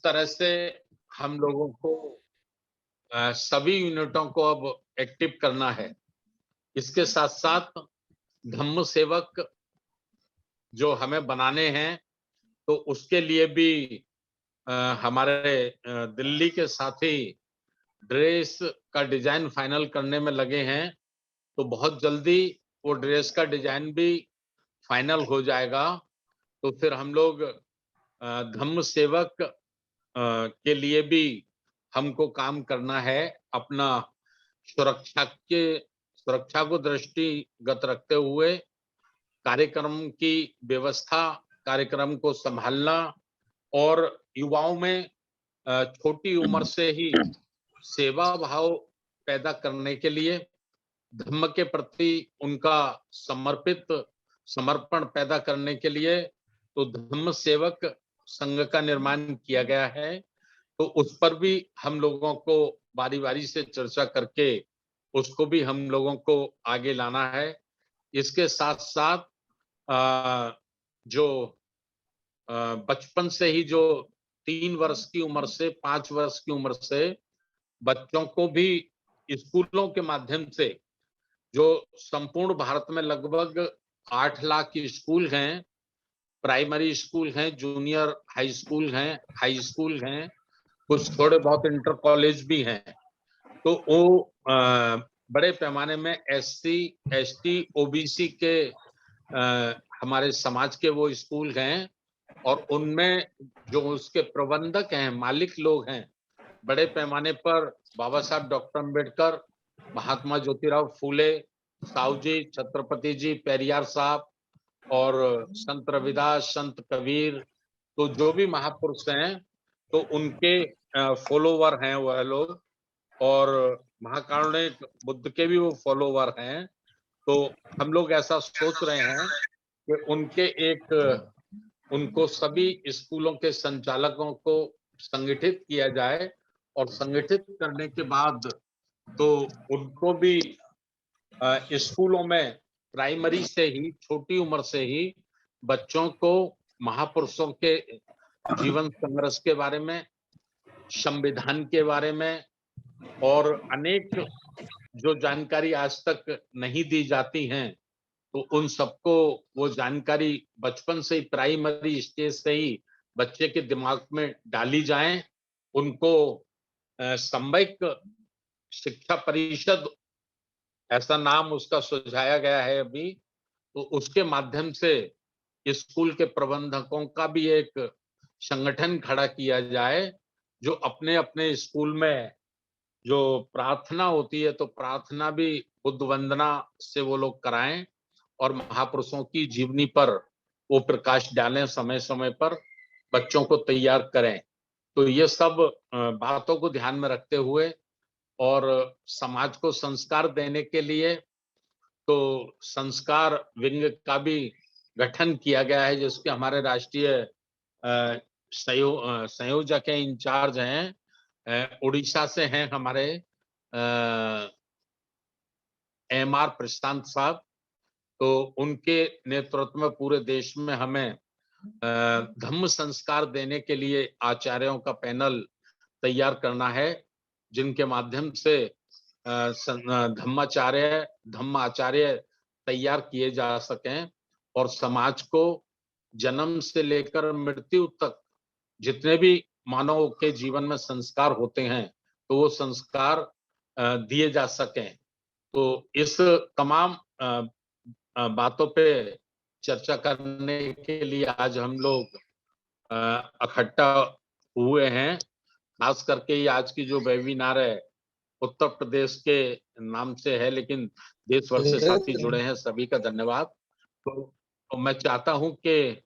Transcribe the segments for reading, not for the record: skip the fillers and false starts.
तरह से हम लोगों को सभी यूनिटों को अब एक्टिव करना है। इसके साथ-साथ धम्म सेवक जो हमें बनाने हैं, तो उसके लिए भी अ, हमारे दिल्ली के साथी ड्रेस का डिज़ाइन फाइनल करने में लगे हैं, तो बहुत जल्दी वो ड्रेस का डिज़ाइन भी फाइनल हो जाएगा। तो फिर हम लोग धम्म सेवक के लिए भी हमको काम करना है। अपना सुरक्षा के सुरक्षा को दृष्टिगत रखते हुए कार्यक्रम की व्यवस्था, कार्यक्रम को सँभालना और युवाओं में छोटी उम्र से ही सेवा भाव पैदा करने के लिए, धम्म के प्रति उनका समर्पण पैदा करने के लिए, तो धम्म सेवक संघ का निर्माण किया गया है। तो उस पर भी हम लोगों को बारी-बारी से चर्चा करके उसको भी हम लोगों को आगे लाना है। इसके साथ-साथ जो बचपन से ही जो 3 वर्ष की उम्र से 5 वर्ष की उम्र से बच्चों को भी स्कूलों के माध्यम से जो संपूर्ण भारत में लगभग 8 लाख स्कूल हैं, प्राइमरी स्कूल हैं, जूनियर हाई स्कूल हैं, कुछ थोड़े बहुत इंटर कॉलेज भी हैं। तो वो बड़े पैमाने में एससी, एसटी, ओबीसी के हमारे समाज के वो स्कूल हैं और उनमें जो उसके प्रबंधक हैं, मालिक लोग हैं, बड़े पैमाने पर बाबा साहब डॉक्टर अम्बेडकर, महात्मा ज्योतिराव फूले, साहू जी, छत्रपति जी, पेरियार साहब और संत रविदास, संत कबीर, तो जो भी महापुरुष हैं, तो उनके फॉलोवर हैं वह लोग और महाकारुणिक बुद्ध के भी वो फॉलोवर हैं। तो हम लोग ऐसा सोच रहे हैं कि उनको सभी स्कूलों के संचालकों को संगठित किया जाए और संगठित करने के बाद तो उनको भी स्कूलों में प्राइमरी से ही छोटी उम्र से ही बच्चों को महापुरुषों के जीवन संघर्ष के बारे में, संविधान के बारे में और अनेक जो जानकारी आज तक नहीं दी जाती हैं, तो उन सबको वो जानकारी बचपन से ही प्राइमरी स्टेज से ही बच्चे के दिमाग में डाली जाए। उनको सामयिक शिक्षा परिषद ऐसा नाम उसका सुझाया गया है अभी, तो उसके माध्यम से स्कूल के प्रबंधकों का भी एक संगठन खड़ा किया जाए, जो अपने-अपने स्कूल में जो प्रार्थना होती है, तो प्रार्थना भी बुद्ध वंदना से वो लोग कराएँ और महापुरुषों की जीवनी पर वो प्रकाश डालें समय-समय पर, बच्चों को तैयार करें। तो ये सब बातों को ध्यान में रखते हुए और समाज को संस्कार देने के लिए तो संस्कार विंग का भी गठन किया गया है, जिसके हमारे राष्ट्रीय संयोजक हैं, इंचार्ज हैं, उड़ीसा से हैं हमारे एमआर प्रशांत साहब। तो उनके नेतृत्व में पूरे देश में हमें धम्म संस्कार देने के लिए आचार्यों का पैनल तैयार करना है, जिनके माध्यम से धम्म आचार्य तैयार किए जा सकें और समाज को जन्म से लेकर मृत्यु तक जितने भी मानव के जीवन में संस्कार होते हैं, तो वो संस्कार दिए जा सकें। तो इस तमाम बातों पे चर्चा करने के लिए आज हम लोग इकट्ठा हुए हैं। खास करके ये आज की जो वेबिनार है, उत्तर प्रदेश के नाम से है, लेकिन देश भर से साथी जुड़े हैं, सभी का धन्यवाद। तो मैं चाहता हूं कि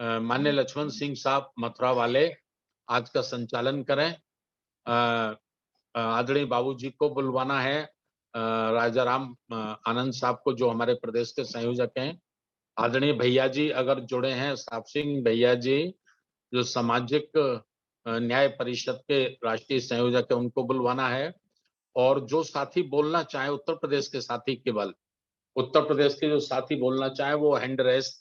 माननीय लक्ष्मण सिंह साहब मथुरा वाले आज का संचालन करें। आदरणीय बाबूजी को बुलवाना है, राजाराम आनंद साहब को, जो हमारे प्रदेश के संयोजक हैं। आदरणीय भैया जी अगर जुड़े हैं, साहब सिंह भैया जी, जो सामाजिक न्याय परिषद के राष्ट्रीय संयोजक है, उनको बुलवाना है। और जो साथी बोलना चाहे उत्तर प्रदेश के साथी, केवल उत्तर प्रदेश के जो साथी बोलना चाहे वो हैंड रेस्ट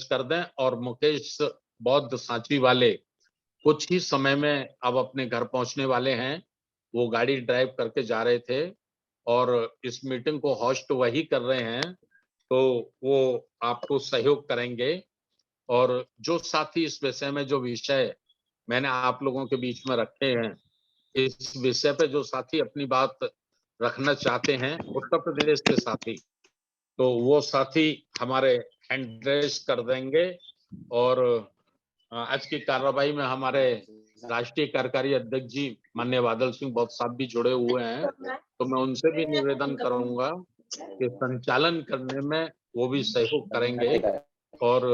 कर दें और मुकेश बौद्ध सांची वाले कुछ ही समय में अब अपने घर पहुंचने वाले हैं। वो गाड़ी ड्राइव करके जा रहे थे और इस मीटिंग को होस्ट वही कर रहे हैं, तो वो आपको सहयोग करेंगे। और जो साथी इस विषय में जो विषय मैंने आप लोगों के बीच में रखे हैं, इस विषय पे जो साथी अपनी बात रखना चाहते हैं, उत्तर प्रदेश के साथी, तो वो साथी हमारे हैंड रेस कर देंगे। और आज की कार्रवाई में हमारे राष्ट्रीय कार्यकारी अध्यक्ष जी माननीय बादल सिंह बहुत साहब भी जुड़े हुए हैं, तो मैं उनसे भी निवेदन करूंगा कि संचालन करने में वो भी सहयोग करेंगे। और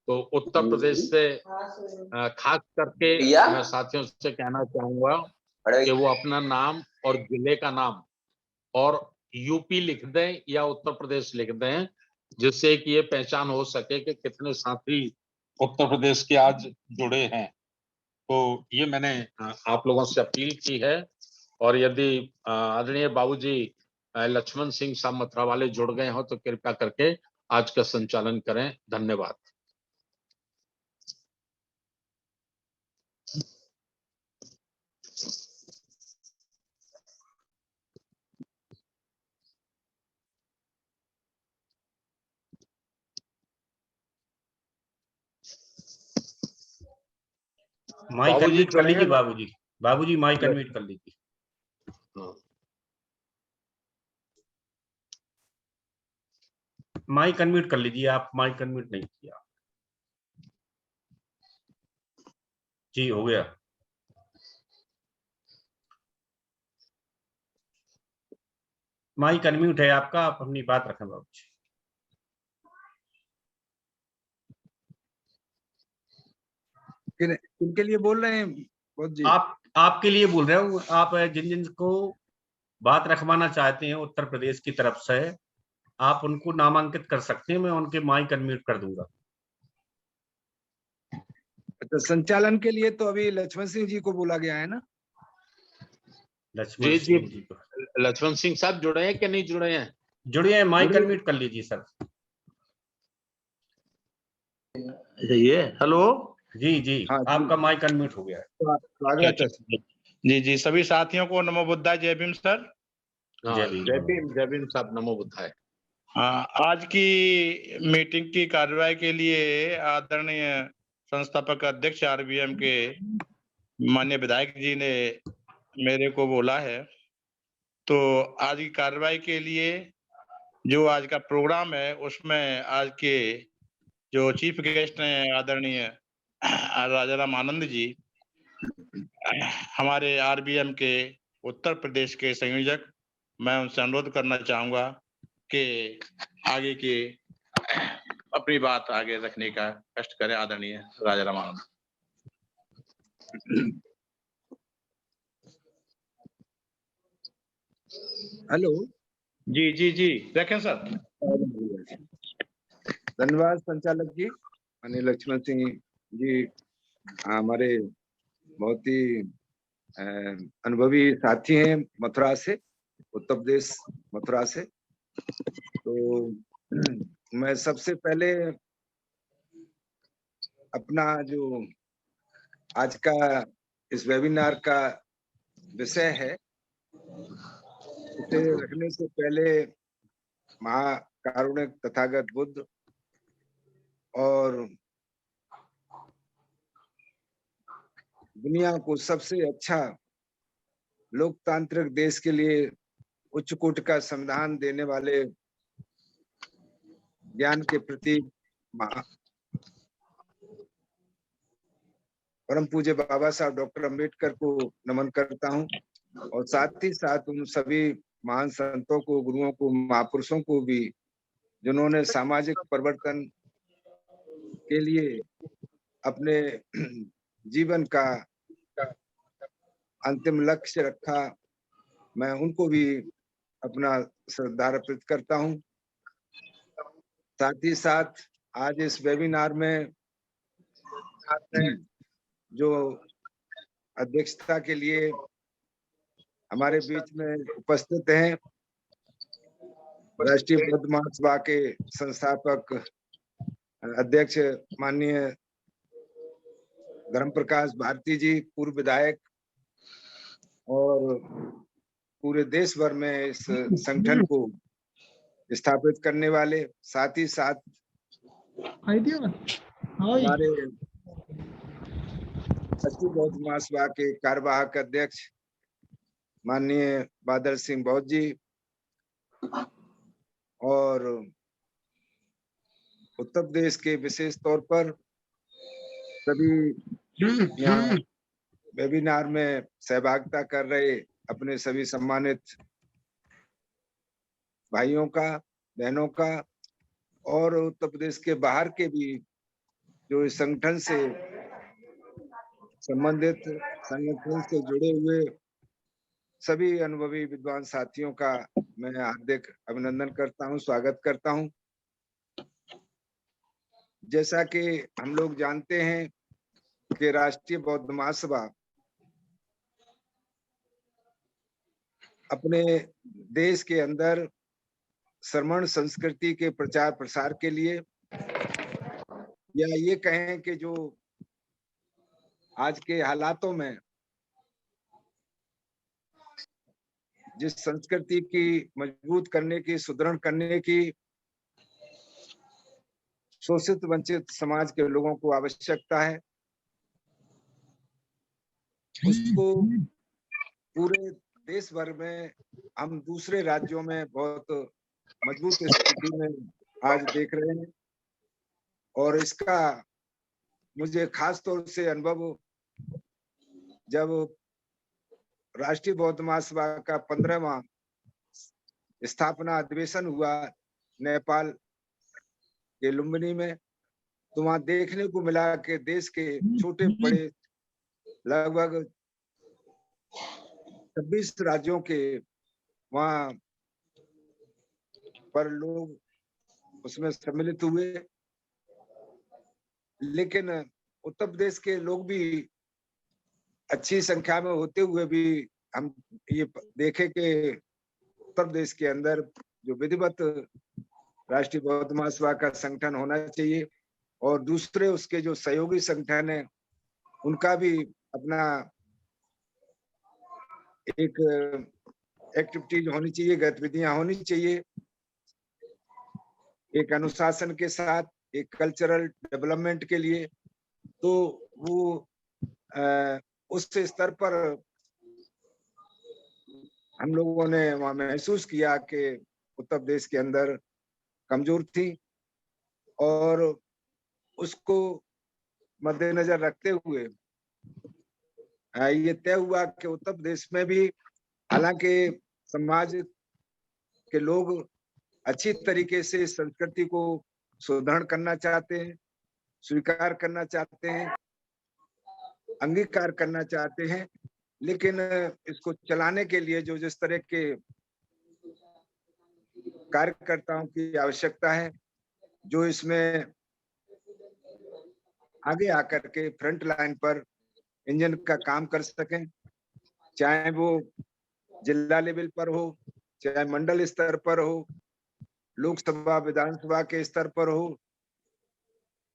तो उत्तर प्रदेश से खास करके मैं साथियों से कहना चाहूंगा कि वो अपना नाम और जिले का नाम और यूपी लिख दें या उत्तर प्रदेश लिख दें, जिससे कि ये पहचान हो सके कि कितने साथी उत्तर प्रदेश के आज जुड़े हैं। तो ये मैंने आप लोगों से अपील की है। और यदि आदरणीय बाबूजी लक्ष्मण सिंह साहब मथुरा वाले जुड़ गए हो तो कृपया करके आज का संचालन करें। धन्यवाद। माइक अनम्यूट कर लीजिए बाबूजी। बाबूजी माइक अनम्यूट कर लीजिए। माइक अनम्यूट कर लीजिए, आप माइक अनम्यूट नहीं किया। जी हो गया। माइक अनम्यूट है आपका, आप अपनी बात रखें बाबूजी। किनके लिए बोल रहे हैं जी? आपके लिए बोल रहे हूँ। आप जिन जिन को बात रखवाना चाहते हैं उत्तर प्रदेश की तरफ से, आप उनको नामांकित कर सकते हैं, मैं उनके माइक अनम्यूट कर दूंगा। अच्छा, संचालन के लिए तो अभी लक्ष्मण सिंह जी को बोला गया है ना? लक्ष्मण सिंह जी को। लक्ष्मण सिंह साहब जुड़े हैं कि नहीं जुड़े हैं? जुड़े हैं, माइक अनम्यूट कर लीजिए सर। ये हेलो जी जी, आपका माइक अनम्यूट हो गया है। जी जी, सभी साथियों को नमो बुद्धाय, जय भीम सर। जय भीम साहब, नमो बुद्धाय। आज की मीटिंग की कार्यवाही के लिए आदरणीय संस्थापक अध्यक्ष आरबीएम के माननीय विधायक जी ने मेरे को बोला है। तो आज की कार्यवाही के लिए जो आज का प्रोग्राम है, उसमें आज के जो चीफ गेस्ट हैं आदरणीय राजाराम आनंद जी, हमारे आरबीएम के उत्तर प्रदेश के संयोजक, मैं उनसे अनुरोध करना चाहूंगा कि आगे की अपनी बात आगे रखने का कष्ट करें। आदरणीय राजाराम आनंद। हेलो जी जी जी, रखें सर। धन्यवाद संचालक जी। माननीय लक्ष्मण सिंह जी हमारे बहुत ही अनुभवी साथी हैं मथुरा से, उत्तर प्रदेश मथुरा से। तो मैं सबसे पहले अपना जो आज का इस वेबिनार का विषय है, उसे रखने से पहले महाकारुणिक तथागत बुद्ध और दुनिया को सबसे अच्छा लोकतांत्रिक देश के लिए उच्च कोटि का संविधान देने वाले ज्ञान के प्रति परम पूज्य बाबा साहब डॉक्टर अम्बेडकर को नमन करता हूं, और साथ ही साथ उन सभी महान संतों को, गुरुओं को, महापुरुषों को भी, जिन्होंने सामाजिक परिवर्तन के लिए अपने जीवन का अंतिम लक्ष्य रखा। मैं उनको भी अपना श्रद्धा अर्पित करता हूं। साथ ही साथ आज इस वेबिनार में जो अध्यक्षता के लिए हमारे बीच में उपस्थित हैं, राष्ट्रीय बौद्ध महासभा के संस्थापक अध्यक्ष माननीय धर्म प्रकाश भारती जी, पूर्व विधायक और पूरे देश भर में इस संगठन को स्थापित करने वाले, साथ ही साथ हमारे सचिव बौद्ध महासभा के कार्यवाहक अध्यक्ष माननीय बादल सिंह बौद्ध जी और उत्तर प्रदेश के विशेष तौर पर सभी यहाँ वेबिनार में सहभागिता कर रहे अपने सभी सम्मानित भाइयों का, बहनों का और उत्तर प्रदेश के बाहर के भी जो इस संगठन से संबंधित, संगठन से जुड़े हुए सभी अनुभवी विद्वान साथियों का मैं हार्दिक अभिनंदन करता हूं, स्वागत करता हूं। जैसा कि हम लोग जानते हैं कि राष्ट्रीय बौद्ध महासभा अपने देश के अंदर श्रमण संस्कृति के प्रचार प्रसार के लिए, या ये कहें कि जो आज के हालातों में जिस संस्कृति की मजबूत करने की, सुदृढ़ करने की शोषित वंचित समाज के लोगों को आवश्यकता है, उसको पूरे देश भर में हम दूसरे राज्यों में बहुत मजबूत स्थिति में आज देख रहे हैं। और इसका मुझे खास तौर से अनुभव जब राष्ट्रीय बौद्ध महासभा का 15वां स्थापना अधिवेशन हुआ नेपाल के लुम्बिनी में, तो वहां देखने को मिला कि देश के छोटे बड़े लगभग 26 राज्यों के वहां पर लोग उसमें सम्मिलित हुए, लेकिन उत्तर प्रदेश के लोग भी अच्छी संख्या में होते हुए भी हम ये देखे कि उत्तर प्रदेश के अंदर जो विधिवत राष्ट्रीय बौद्ध महासभा का संगठन होना चाहिए और दूसरे उसके जो सहयोगी संगठन है उनका भी अपना एक एक्टिविटीज होनी चाहिए, गतिविधियां होनी चाहिए, एक अनुशासन के साथ, एक कल्चरल डेवलपमेंट के लिए। तो वो उस स्तर पर हम लोगों ने वहां महसूस किया कि उत्तर प्रदेश के अंदर कमजोर थी और उसको मद्देनजर रखते हुए ये तय हुआ कि उत्तर प्रदेश में भी, हालांकि समाज के लोग अच्छी तरीके से इस संस्कृति को सुदृढ़ करना चाहते हैं, स्वीकार करना चाहते हैं, अंगीकार करना चाहते हैं, लेकिन इसको चलाने के लिए जो जिस तरह के कार्यकर्ताओं की आवश्यकता है, जो इसमें आगे आकर के फ्रंट लाइन पर इंजन का काम कर सकें, चाहे वो जिला लेवल पर हो, चाहे मंडल स्तर पर हो, लोकसभा विधानसभा के स्तर पर हो,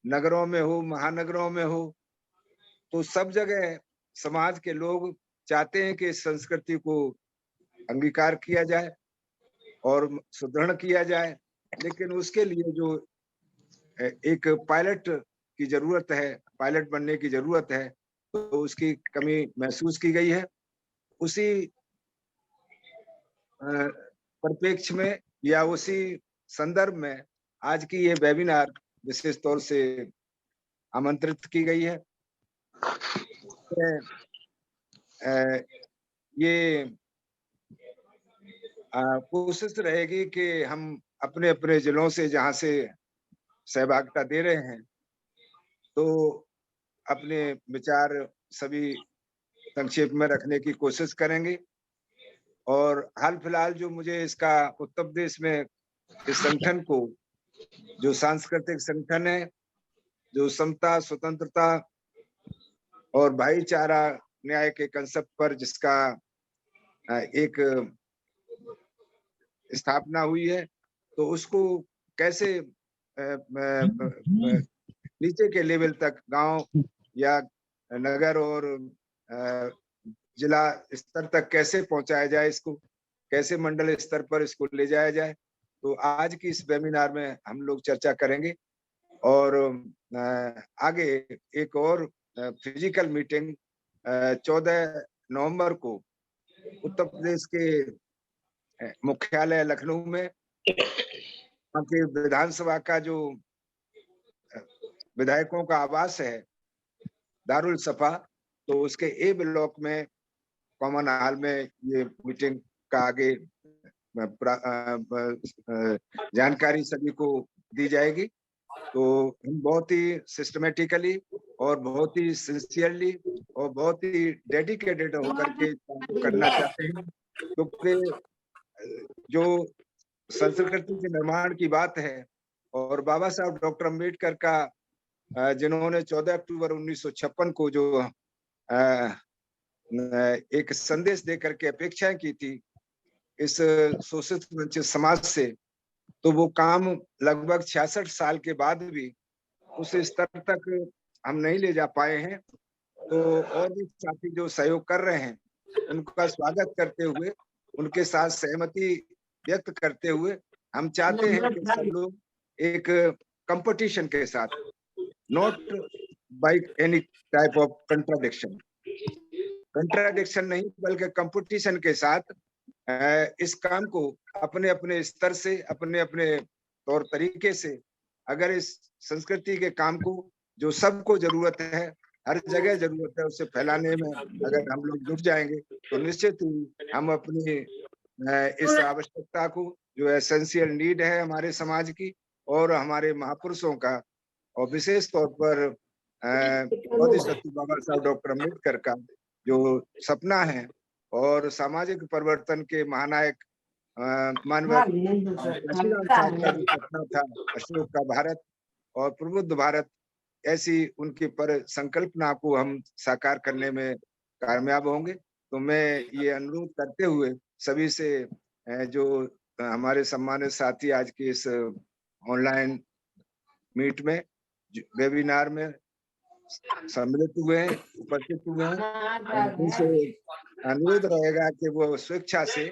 नगरों में हो, महानगरों में हो, तो सब जगह समाज के लोग चाहते हैं कि इस संस्कृति को अंगीकार किया जाए और सुदृढ़ किया जाए, लेकिन उसके लिए जो एक पायलट की जरूरत है, पायलट बनने की जरूरत है, तो उसकी कमी महसूस की गई है। उसी परिप्रेक्ष्य में या उसी संदर्भ में आज की ये वेबिनार विशेष तौर से आमंत्रित की गई है। ये कोशिश रहेगी कि हम अपने अपने जिलों से जहां से सहभागिता दे रहे हैं, तो अपने विचार सभी संक्षेप में रखने की कोशिश करेंगे। और हाल फिलहाल जो मुझे इसका उत्तर प्रदेश में इस संगठन को, जो सांस्कृतिक संगठन है, जो समता, स्वतंत्रता और भाईचारा न्याय के कंसेप्ट पर जिसका एक स्थापना हुई है, तो उसको कैसे नीचे के लेवल तक, गांव या नगर और जिला स्तर तक कैसे पहुंचाया जाए, इसको कैसे मंडल स्तर पर इसको ले जाया जाए, तो आज की इस वेबिनार में हम लोग चर्चा करेंगे। और आगे एक और फिजिकल मीटिंग 14 नवंबर को उत्तर प्रदेश के मुख्यालय लखनऊ में वहाँ के विधानसभा का जो विधायकों का आवास है दारुल सफा, तो उसके ए ब्लॉक में कॉमन हॉल में ये मीटिंग का आगे जानकारी सभी को दी जाएगी। तो हम बहुत ही सिस्टमेटिकली और बहुत ही सिंसियरली और बहुत ही डेडिकेटेड होकर के करना चाहते हैं, क्योंकि जो संस्कृति के निर्माण की बात है और बाबा साहब डॉक्टर अम्बेडकर का जिन्होंने 14 अक्टूबर 1956 को जो एक संदेश देकर के अपेक्षाएं की थी इस शोषित वंचित समाज से, तो वो काम लगभग 66 साल के बाद भी उस स्तर तक हम नहीं ले जा पाए हैं। तो और भी साथी जो सहयोग कर रहे हैं उनका स्वागत करते हुए, उनके साथ सहमति व्यक्त करते हुए, हम चाहते हैं कि सब लोग एक कंपटीशन के साथ, not by any type of contradiction नहीं, बल्कि कंपटीशन के साथ इस काम को अपने अपने स्तर से, अपने अपने तौर तरीके से, अगर इस संस्कृति के काम को जो सबको जरूरत है, हर जगह जरूरत है, उसे फैलाने में अगर हम लोग जुट जाएंगे तो निश्चित ही हम अपनी इस आवश्यकता को, जो एसेंशियल नीड है हमारे समाज की और हमारे महापुरुषों का, और विशेष तौर पर बोधिसत्व बाबा साहब डॉक्टर अम्बेडकर का जो सपना है और सामाजिक परिवर्तन के महानायक मानव काशीराम साहब का जो सपना था, अशोक का भारत और प्रबुद्ध भारत, ऐसी उनकी पर संकल्पना को हम साकार करने में कामयाब होंगे। तो मैं ये अनुरोध करते हुए सभी से, जो हमारे सम्मानित साथी आज के इस ऑनलाइन मीट में, वेबिनार में सम्मिलित हुए हैं, उपस्थित हुए हैं, उनसे अनुरोध रहेगा कि वो स्वेच्छा से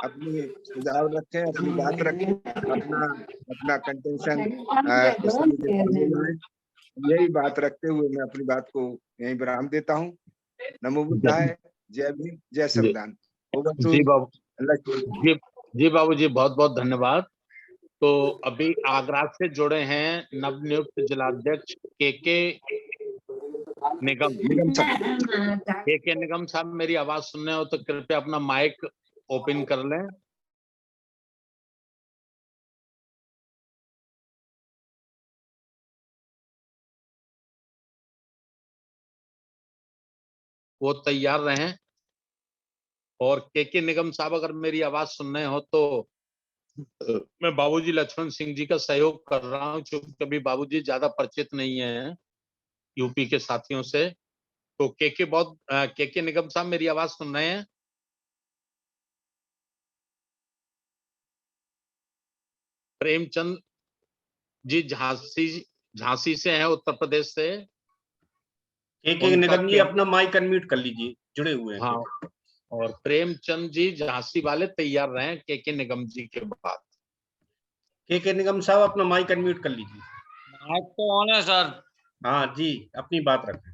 अपनी सुझाव रखें, अपनी बात रखें, अपना कंटेंशन यही बात रखते हुए मैं अपनी बात को यहीं विराम देता हूँ। नमो बुद्धाय, जय भीम, जय संविधान। जी बाबू जी, बहुत बहुत धन्यवाद। तो अभी आगरा से जुड़े हैं नवनियुक्त जिलाध्यक्ष के निगम साहब, मेरी आवाज सुन रहे हो तो कृपया अपना माइक ओपन कर लें। वो तैयार रहें। और के निगम साहब अगर मेरी आवाज सुन रहे हो तो मैं बाबूजी लक्ष्मण सिंह जी का सहयोग कर रहा हूं, क्योंकि कभी बाबूजी ज्यादा परिचित नहीं है यूपी के साथियों से। तो के निगम साहब मेरी आवाज सुन रहे हैं? प्रेमचंद जी झांसी से हैं, उत्तर प्रदेश से। के निगम जी अपना माइक अनम्यूट कर लीजिए, जुड़े हुए हैं। हाँ, और प्रेमचंद जी झांसी वाले तैयार रहे के निगम जी के बाद। के निगम साहब अपना माइक अनम्यूट कर लीजिए। माइक तो ऑन है सर। हाँ जी, अपनी बात रखें।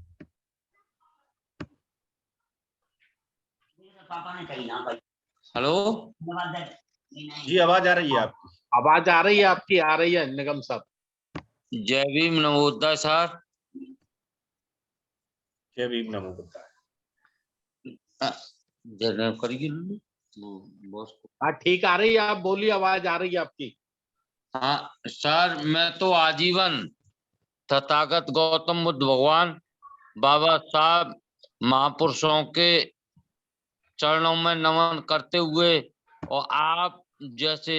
हेलो जी, आवाज आ रही है आपकी? आवाज आ रही है आपकी? आ रही है निगम साहब। जय भीम नमो बुद्धाय सर। जय भीम नमो बुद्धाय। हाँ ठीक आ रही है, आप बोलिए, आवाज आ रही है आपकी। हाँ सर, मैं तो आजीवन तथागत गौतम बुद्ध भगवान बाबा साहब महापुरुषों के चरणों में नमन करते हुए, और आप जैसे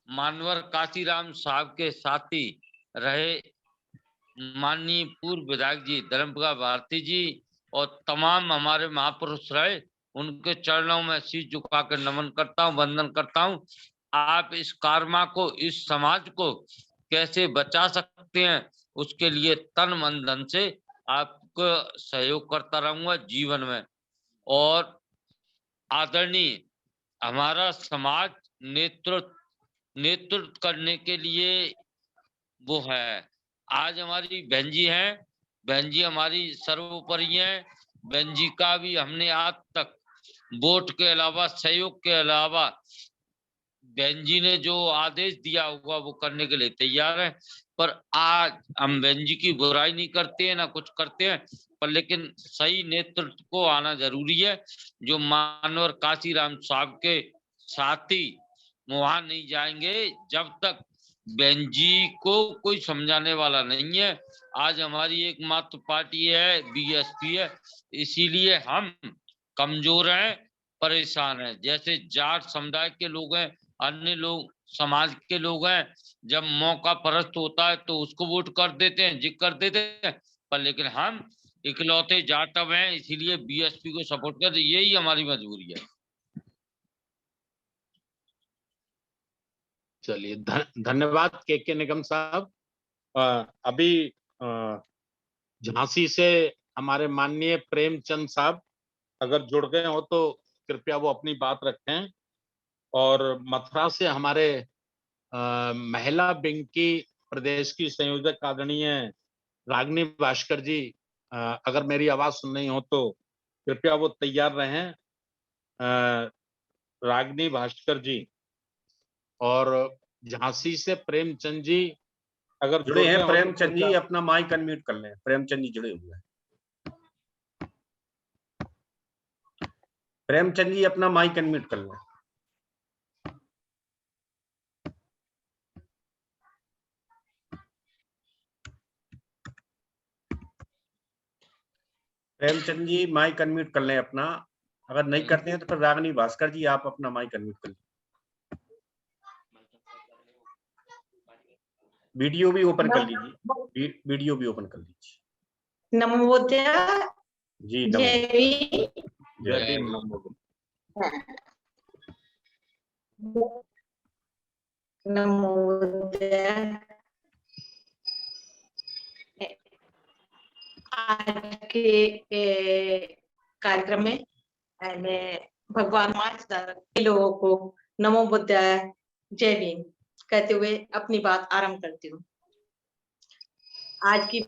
मानवर काशीराम साहब के साथी रहे माननीय पूर्व विधायक जी धर्मप्रकाश भारती जी और तमाम हमारे महापुरुष रहे, उनके चरणों में शीश झुकाकर नमन करता हूँ, वंदन करता हूँ। आप इस कर्मा को, इस समाज को कैसे बचा सकते हैं, उसके लिए तन मन धन से आप का सहयोग करता रहूंगा जीवन में। और आदरणीय हमारा समाज नेतृत्व करने के लिए वो है। आज हमारी बहन जी हैं, बहन जी हमारी सर्वोपरि हैं। बहन जी का भी हमने आज तक वोट के अलावा, सहयोग के अलावा, बहन जी ने जो आदेश दिया होगा वो करने के लिए तैयार है। पर आज हम बहन जी की बुराई नहीं करते हैं, ना कुछ करते हैं, पर लेकिन सही नेतृत्व को आना जरूरी है। जो मानवर काशीराम साहब के साथी वहां नहीं जाएंगे जब तक बहन जी को कोई समझाने वाला नहीं है। आज हमारी एकमात्र पार्टी है बीएसपी है, इसीलिए हम कमजोर हैं, परेशान हैं। जैसे जाट समुदाय के लोग हैं, अन्य लोग समाज के लोग हैं, जब मौका परस्त होता है तो उसको वोट कर देते हैं, जिक कर देते हैं, पर लेकिन हम इकलौते जाटव हैं, इसीलिए बीएसपी को सपोर्ट करते। यही हमारी मजबूरी है। चलिए धन्यवाद के निगम साहब। अभी झांसी से हमारे माननीय प्रेमचंद साहब अगर जुड़ गए हो तो कृपया वो अपनी बात रखें। और मथुरा से हमारे महिला विंग की प्रदेश की संयोजक आदरणीय रागिनी भास्कर जी, अगर मेरी आवाज सुन रही हो तो कृपया वो तैयार रहें। रागिनी भास्कर जी। और झांसी से प्रेमचंद जी अगर जुड़े हैं। हो प्रेमचंद तो जी अपना माइक अनम्यूट कर लें। प्रेमचंद जी जुड़े हुए हैं। प्रेमचंद जी अपना माइक अनम्यूट कर लें। प्रेमचंद जी माइक अनम्यूट कर लें अपना। अगर नहीं करते हैं तो फिर रागिनी भास्कर जी आप अपना माइक अनम्यूट कर लें। वीडियो भी ओपन कर लीजिए। वीडियो भी ओपन कर लीजिए। नमोदय जी जय जय भीम नमोदय। आज के कार्यक्रम में मैं भगवान के लोगों को नमो बुद्धाय जय भीम कहते हुए अपनी बात आरंभ करती हूँ। आज की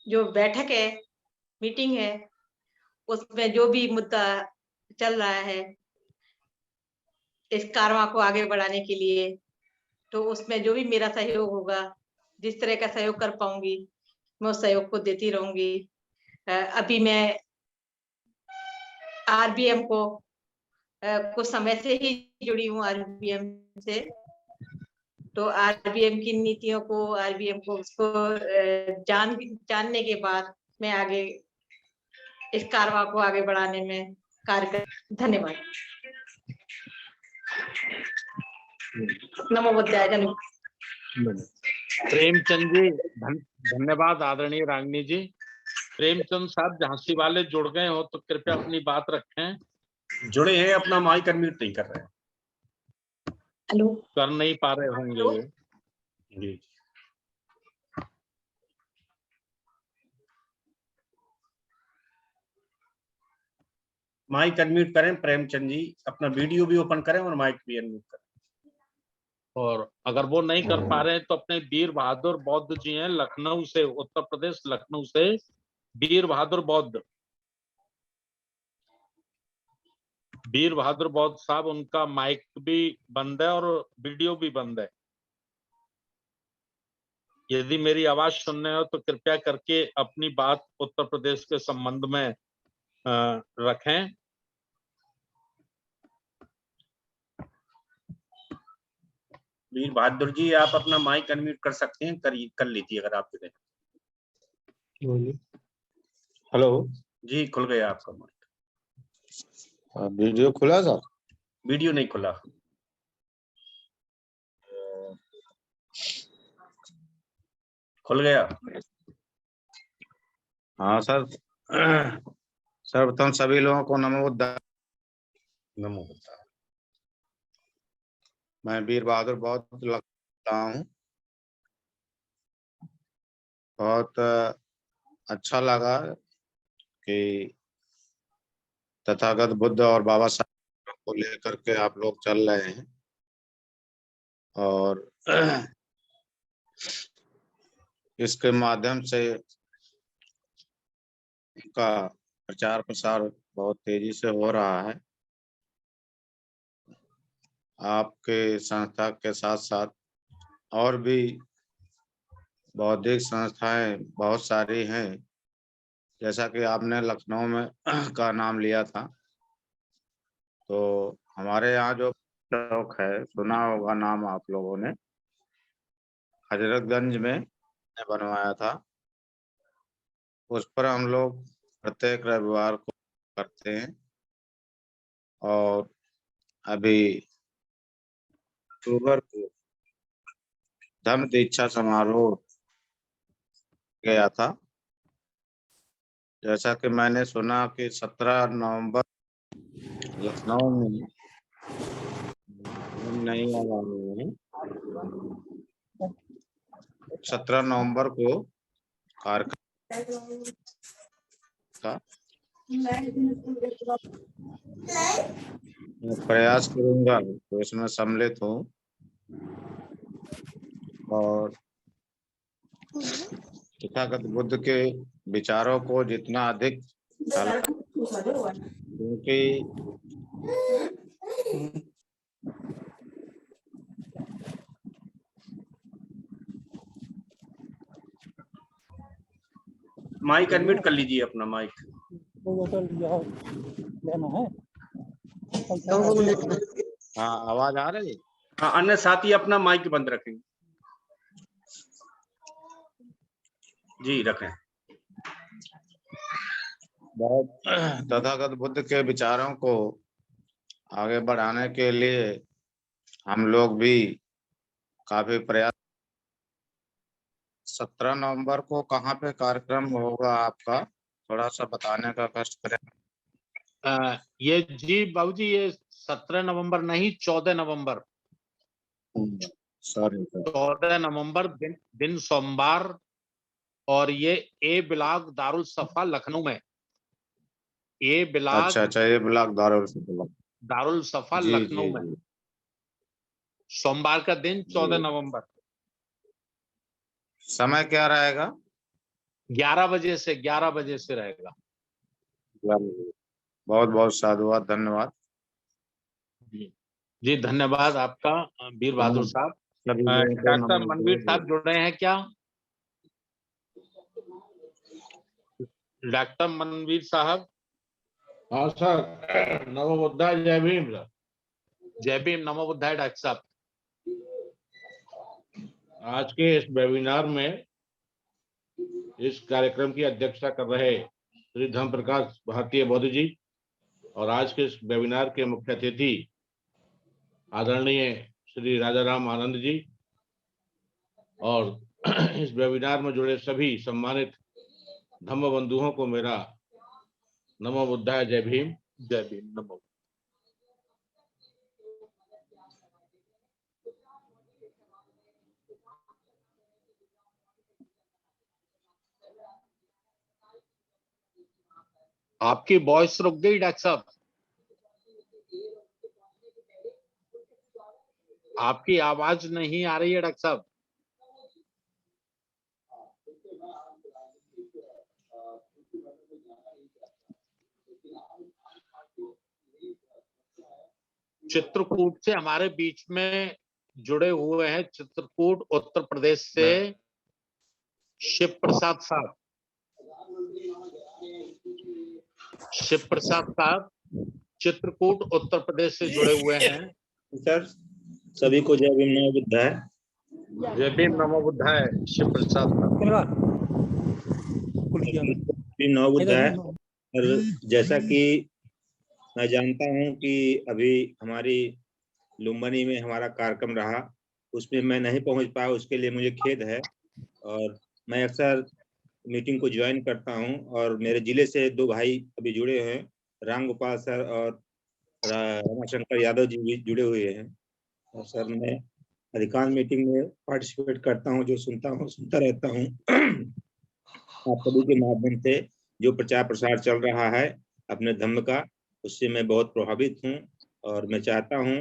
जो बैठक है, मीटिंग है, उसमें जो भी मुद्दा चल रहा है इस कारवां को आगे बढ़ाने के लिए, तो उसमें जो भी मेरा सहयोग होगा, जिस तरह का सहयोग कर पाऊंगी मैं उस सहयोग को देती रहूंगी। अभी मैं आरबीएम को कुछ समय से ही जुड़ी हूँ आरबीएम से, तो आरबीएम की नीतियों को, आरबीएम को उसको जानने के बाद मैं आगे इस कारवां को आगे बढ़ाने में कार्य कर। धन्यवाद। नमो बुद्धाय। प्रेमचंद जी धन्यवाद आदरणीय रागिनी जी। प्रेमचंद साहब झांसी वाले जुड़ गए हो तो कृपया अपनी बात रखें। जुड़े हैं, अपना माइक अनम्यूट नहीं कर रहे हैं। हेलो, कर नहीं पा रहे होंगे वे। जी माइक अनम्यूट करें। प्रेमचंद जी अपना वीडियो भी ओपन करें और माइक भी अनम्यूट करें। और अगर वो नहीं कर पा रहे हैं तो अपने वीर बहादुर बौद्ध जी हैं लखनऊ से, उत्तर प्रदेश लखनऊ से वीर बहादुर बौद्ध, वीर बहादुर बौद्ध साहब, उनका माइक भी बंद है और वीडियो भी बंद है। यदि मेरी आवाज सुन रहे हो तो कृपया करके अपनी बात उत्तर प्रदेश के संबंध में रखें। वीर बहादुर जी आप अपना माइक अनम्यूट कर सकते हैं, कर लीजिए अगर आप जुड़े। हेलो जी खुल गया आपका माइक। वीडियो खुला था? वीडियो नहीं खुला। खुल गया? हाँ सर। सर्वप्रथम सभी लोगों को नमो बुद्धाय। नमो बुद्धाय। मैं वीर बहादुर बौद्ध लगता हूँ। बहुत अच्छा लगा कि तथागत बुद्ध और बाबा साहब को लेकर के आप लोग चल रहे हैं और इसके माध्यम से का प्रचार प्रसार बहुत तेजी से हो रहा है। आपके संस्था के साथ साथ और भी बौद्धिक संस्थाएं बहुत सारी हैं, जैसा कि आपने लखनऊ में का नाम लिया था, तो हमारे यहाँ जो चौक है, सुना होगा नाम आप लोगों ने, हजरतगंज में बनवाया था। उस पर हम लोग प्रत्येक रविवार को करते हैं और अभी अक्टूबर को धम्म दीक्षा समारोह गया था। जैसा कि मैंने सुना कि 17 नवंबर लखनऊ में नहीं आ रहे हैं, 17 नवंबर को कार्यक्रम का मैं प्रयास करूंगा तो इसमें सम्मिलित हूँ और तथागत बुद्ध के विचारों को जितना अधिक क्योंकि माइक अनम्यूट कर लीजिए अपना माइक। हाँ, आवाज आ रही है? हाँ, अन्य साथी अपना माइक बंद रखें। जी रखें। तथागत बुद्ध के विचारों को आगे बढ़ाने के लिए हम लोग भी काफी प्रयास। 17 नवंबर को कहाँ पे कार्यक्रम होगा आपका, थोड़ा सा बताने का कष्ट करें। ये जी बाबूजी, ये 17 नवंबर नहीं, 14 नवंबर। सॉरी, 14 नवंबर दिन सोमवार, और ये ए ब्लॉक दारुल सफा लखनऊ में। ए ब्लॉक अच्छा, ये ब्लॉक दारुल सफा लखनऊ में, सोमवार का दिन 14 नवंबर। समय क्या रहेगा? 11 बजे से रहेगा। बहुत बहुत साधुवाद, धन्यवाद जी। धन्यवाद आपका वीर बहादुर साहब। डॉक्टर मनवीर साहब जुड़ रहे हैं क्या? डॉक्टर मनवीर साहब। हाँ सर, नमो बुद्धाय, जय भीम। जय भीम, नमो बुद्धाय। डॉक्टर साहब, आज के इस वेबिनार में इस कार्यक्रम की अध्यक्षता कर रहे श्री धम्म प्रकाश भारतीय बौद्ध जी और आज के इस वेबिनार के मुख्य अतिथि आदरणीय श्री राजाराम आनंद जी और इस वेबिनार में जुड़े सभी सम्मानित धम्म बंधुओं को मेरा नमो बुद्धाय, जय भीम। जय भीम, नमो। आपकी वॉइस रुक गई डॉक्टर साहब, आपकी आवाज नहीं आ रही है डॉक्टर साहब। चित्रकूट से हमारे बीच में जुड़े हुए हैं, चित्रकूट उत्तर प्रदेश से शिव प्रसाद साहब। शिव प्रसाद साहब चित्रकूट उत्तर प्रदेश से जुड़े हुए हैं। सर, सभी को जय भीम, नमो बुद्धाय। जय भीम, नमो बुद्धाय। शिव प्रसाद साहब, नमो बुद्धाय। और जैसा कि मैं जानता हूं कि अभी हमारी लुम्बिनी में हमारा कार्यक्रम रहा, उसमें मैं नहीं पहुंच पाया, उसके लिए मुझे खेद है। और मैं अक्सर मीटिंग को ज्वाइन करता हूं और मेरे जिले से 2 भाई अभी जुड़े हैं, राम गोपाल सर और रमाशंकर यादव जी भी जुड़े हुए हैं। और सर, मैं अधिकांश मीटिंग में पार्टिसिपेट करता हूं, जो सुनता रहता हूं। आप सभी के माध्यम से जो प्रचार प्रसार चल रहा है अपने धर्म का, उससे मैं बहुत प्रभावित हूँ और मैं चाहता हूँ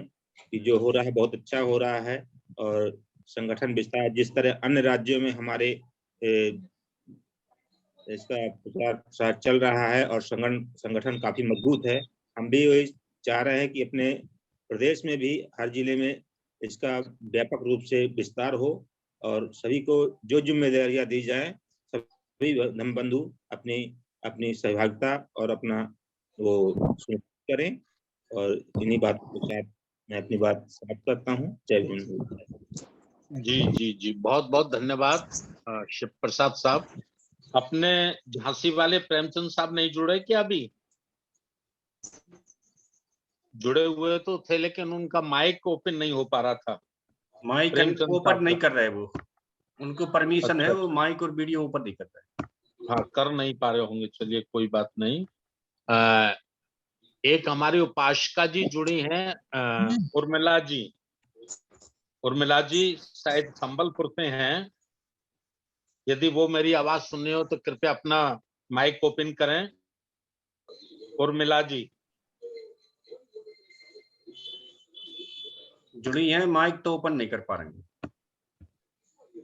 कि जो हो रहा है बहुत अच्छा हो रहा है और संगठन विस्तार जिस तरह अन्य राज्यों में हमारे इसका प्रचार प्रसार चल रहा है और संगठन काफी मजबूत है। हम भी वही चाह रहे हैं कि अपने प्रदेश में भी हर जिले में इसका व्यापक रूप से विस्तार हो और सभी को जो जिम्मेदारियां दी जाए सभी धर्म बंधु अपनी अपनी सहभागिता और अपना वो सुनिश्चित करें। और इन्हीं बातों के साथ मैं अपनी बात समाप्त करता हूँ। जय हिंद। जी, बहुत बहुत धन्यवाद शिव प्रसाद साहब। अपने झांसी वाले प्रेमचंद साहब नहीं जुड़े क्या? अभी जुड़े हुए तो थे लेकिन उनका माइक ओपन नहीं हो पा रहा था। माइक प्रेमचंद ओपन साहब नहीं का। कर रहे वो, उनको परमिशन है, अच्छा, वो माइक और वीडियो ओपन नहीं कर रहे। हाँ, कर नहीं पा रहे होंगे। चलिए कोई बात नहीं। एक हमारी उपासिका जी जुड़ी हैं, उर्मिला जी। उर्मिला जी शायद संबलपुर से हैं। यदि वो मेरी आवाज सुन रही हो तो कृपया अपना माइक ओपन करें। उर्मिला जी जुड़ी हैं, माइक तो ओपन नहीं कर पा रहे।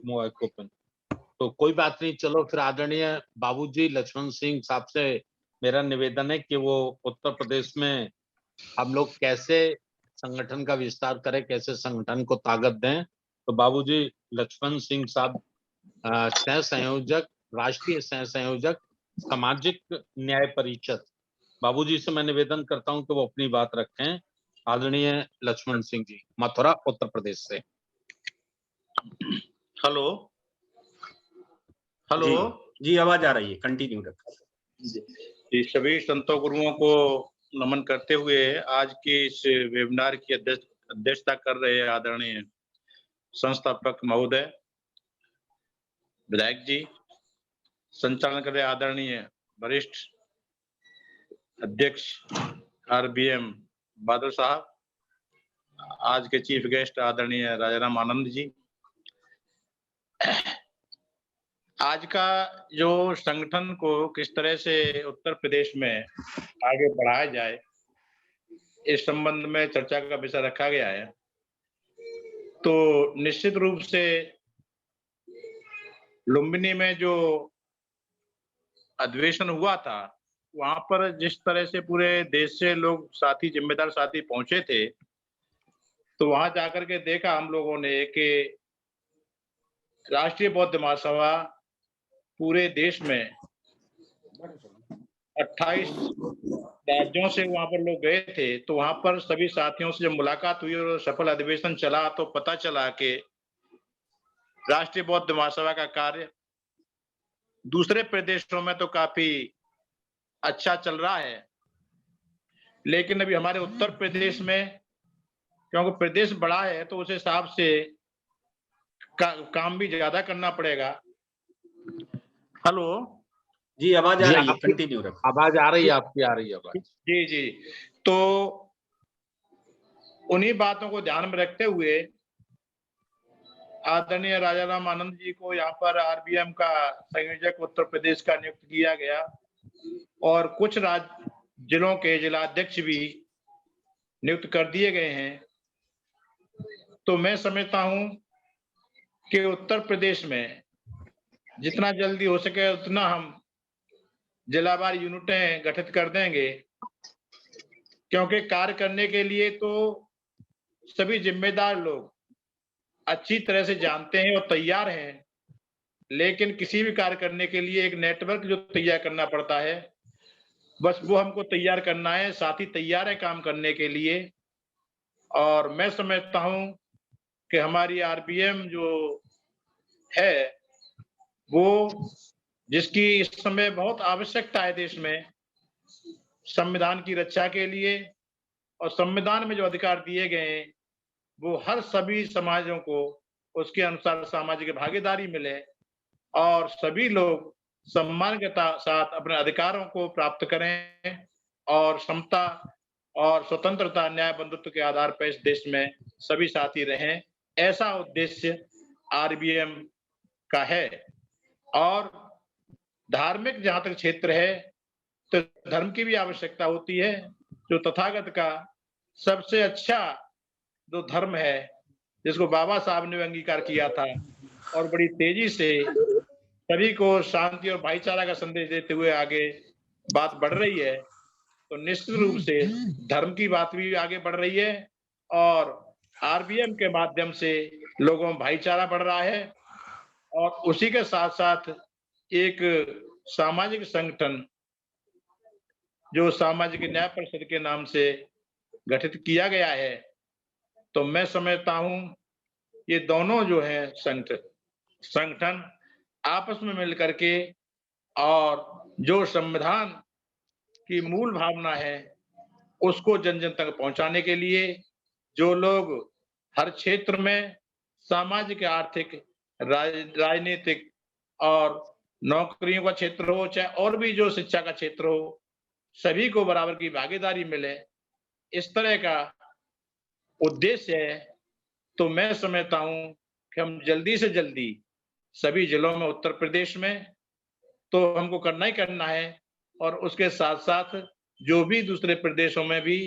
माइक ओपन तो कोई बात नहीं। चलो फिर आदरणीय बाबूजी लक्ष्मण सिंह साहब से मेरा निवेदन है कि वो उत्तर प्रदेश में हम लोग कैसे संगठन का विस्तार करें, कैसे संगठन को ताकत दें। तो बाबूजी लक्ष्मण सिंह साहब सह संयोजक, राष्ट्रीय सह संयोजक, सामाजिक न्याय परिषद, बाबूजी से मैं निवेदन करता हूं कि वो अपनी बात रखें। आदरणीय लक्ष्मण सिंह जी, मथुरा उत्तर प्रदेश से। हेलो हेलो जी आवाज आ रही है, कंटिन्यू रखें। जी, सभी संतों गुरुओं को नमन करते हुए आज के इस वेबिनार की अध्यक्षता कर रहे आदरणीय संस्थापक महोदय, विधायक जी, संचालन कर रहे आदरणीय वरिष्ठ अध्यक्ष आरबीएम बादल साहब, आज के चीफ गेस्ट आदरणीय राजाराम आनंद जी। आज का जो संगठन को किस तरह से उत्तर प्रदेश में आगे बढ़ाया जाए, इस संबंध में चर्चा का विषय रखा गया है। तो निश्चित रूप से लुम्बिनी में जो अधिवेशन हुआ था, वहां पर जिस तरह से पूरे देश से लोग साथी, जिम्मेदार साथी पहुंचे थे, तो वहां जाकर के देखा हम लोगों ने कि राष्ट्रीय बौद्ध महासभा पूरे देश में 28 राज्यों से वहां पर लोग गए थे। तो वहां पर सभी साथियों से जब मुलाकात हुई और सफल अधिवेशन चला, तो पता चला कि राष्ट्रीय बौद्ध महासभा का कार्य दूसरे प्रदेशों में तो काफी अच्छा चल रहा है, लेकिन अभी हमारे उत्तर प्रदेश में, क्योंकि प्रदेश बड़ा है, तो उस हिसाब से काम भी ज्यादा करना पड़ेगा। हेलो जी आवाज आ रही है, कंटिन्यू रखें। आवाज आ रही है आपकी? आ रही है आवाज। जी जी। तो उन्हीं बातों को ध्यान में रखते हुए आदरणीय राजाराम आनंद जी को यहाँ पर आरबीएम का संयोजक उत्तर प्रदेश का नियुक्त किया गया और कुछ जिलों के जिलाध्यक्ष भी नियुक्त कर दिए गए हैं। तो मैं समझता हूं कि उत्तर प्रदेश में जितना जल्दी हो सके उतना हम जिलावार यूनिटें गठित कर देंगे, क्योंकि कार्य करने के लिए तो सभी जिम्मेदार लोग अच्छी तरह से जानते हैं और तैयार हैं, लेकिन किसी भी कार्य करने के लिए एक नेटवर्क जो तैयार करना पड़ता है, बस वो हमको तैयार करना है। साथी तैयार है काम करने के लिए। और मैं समझता हूं कि हमारी आरबीएम जो है वो, जिसकी इस समय बहुत आवश्यकता है देश में संविधान की रक्षा के लिए, और संविधान में जो अधिकार दिए गए हैं वो हर सभी समाजों को उसके अनुसार सामाजिक भागीदारी मिले और सभी लोग सम्मान के साथ अपने अधिकारों को प्राप्त करें और समता और स्वतंत्रता, न्याय, बंधुत्व के आधार पर इस देश में सभी साथी रहें, ऐसा उद्देश्य आरबीएम का है। और धार्मिक जहां तक क्षेत्र है तो धर्म की भी आवश्यकता होती है। जो तथागत का सबसे अच्छा जो धर्म है, जिसको बाबा साहब ने अंगीकार किया था और बड़ी तेजी से सभी को शांति और भाईचारा का संदेश देते हुए आगे बात बढ़ रही है, तो निश्चित रूप से धर्म की बात भी आगे बढ़ रही है और आरबीएम के माध्यम से लोगों में भाईचारा बढ़ रहा है। और उसी के साथ साथ एक सामाजिक संगठन जो सामाजिक न्याय परिषद के नाम से गठित किया गया है, तो मैं समझता हूं ये दोनों जो है संगठन आपस में मिलकर के और जो संविधान की मूल भावना है उसको जन जन तक पहुंचाने के लिए जो लोग हर क्षेत्र में सामाजिक, आर्थिक, राजनीतिक और नौकरियों का क्षेत्र हो, चाहे और भी जो शिक्षा का क्षेत्र हो, सभी को बराबर की भागीदारी मिले, इस तरह का उद्देश्य है। तो मैं समझता हूं कि हम जल्दी से जल्दी सभी जिलों में उत्तर प्रदेश में तो हमको करना ही करना है और उसके साथ साथ जो भी दूसरे प्रदेशों में भी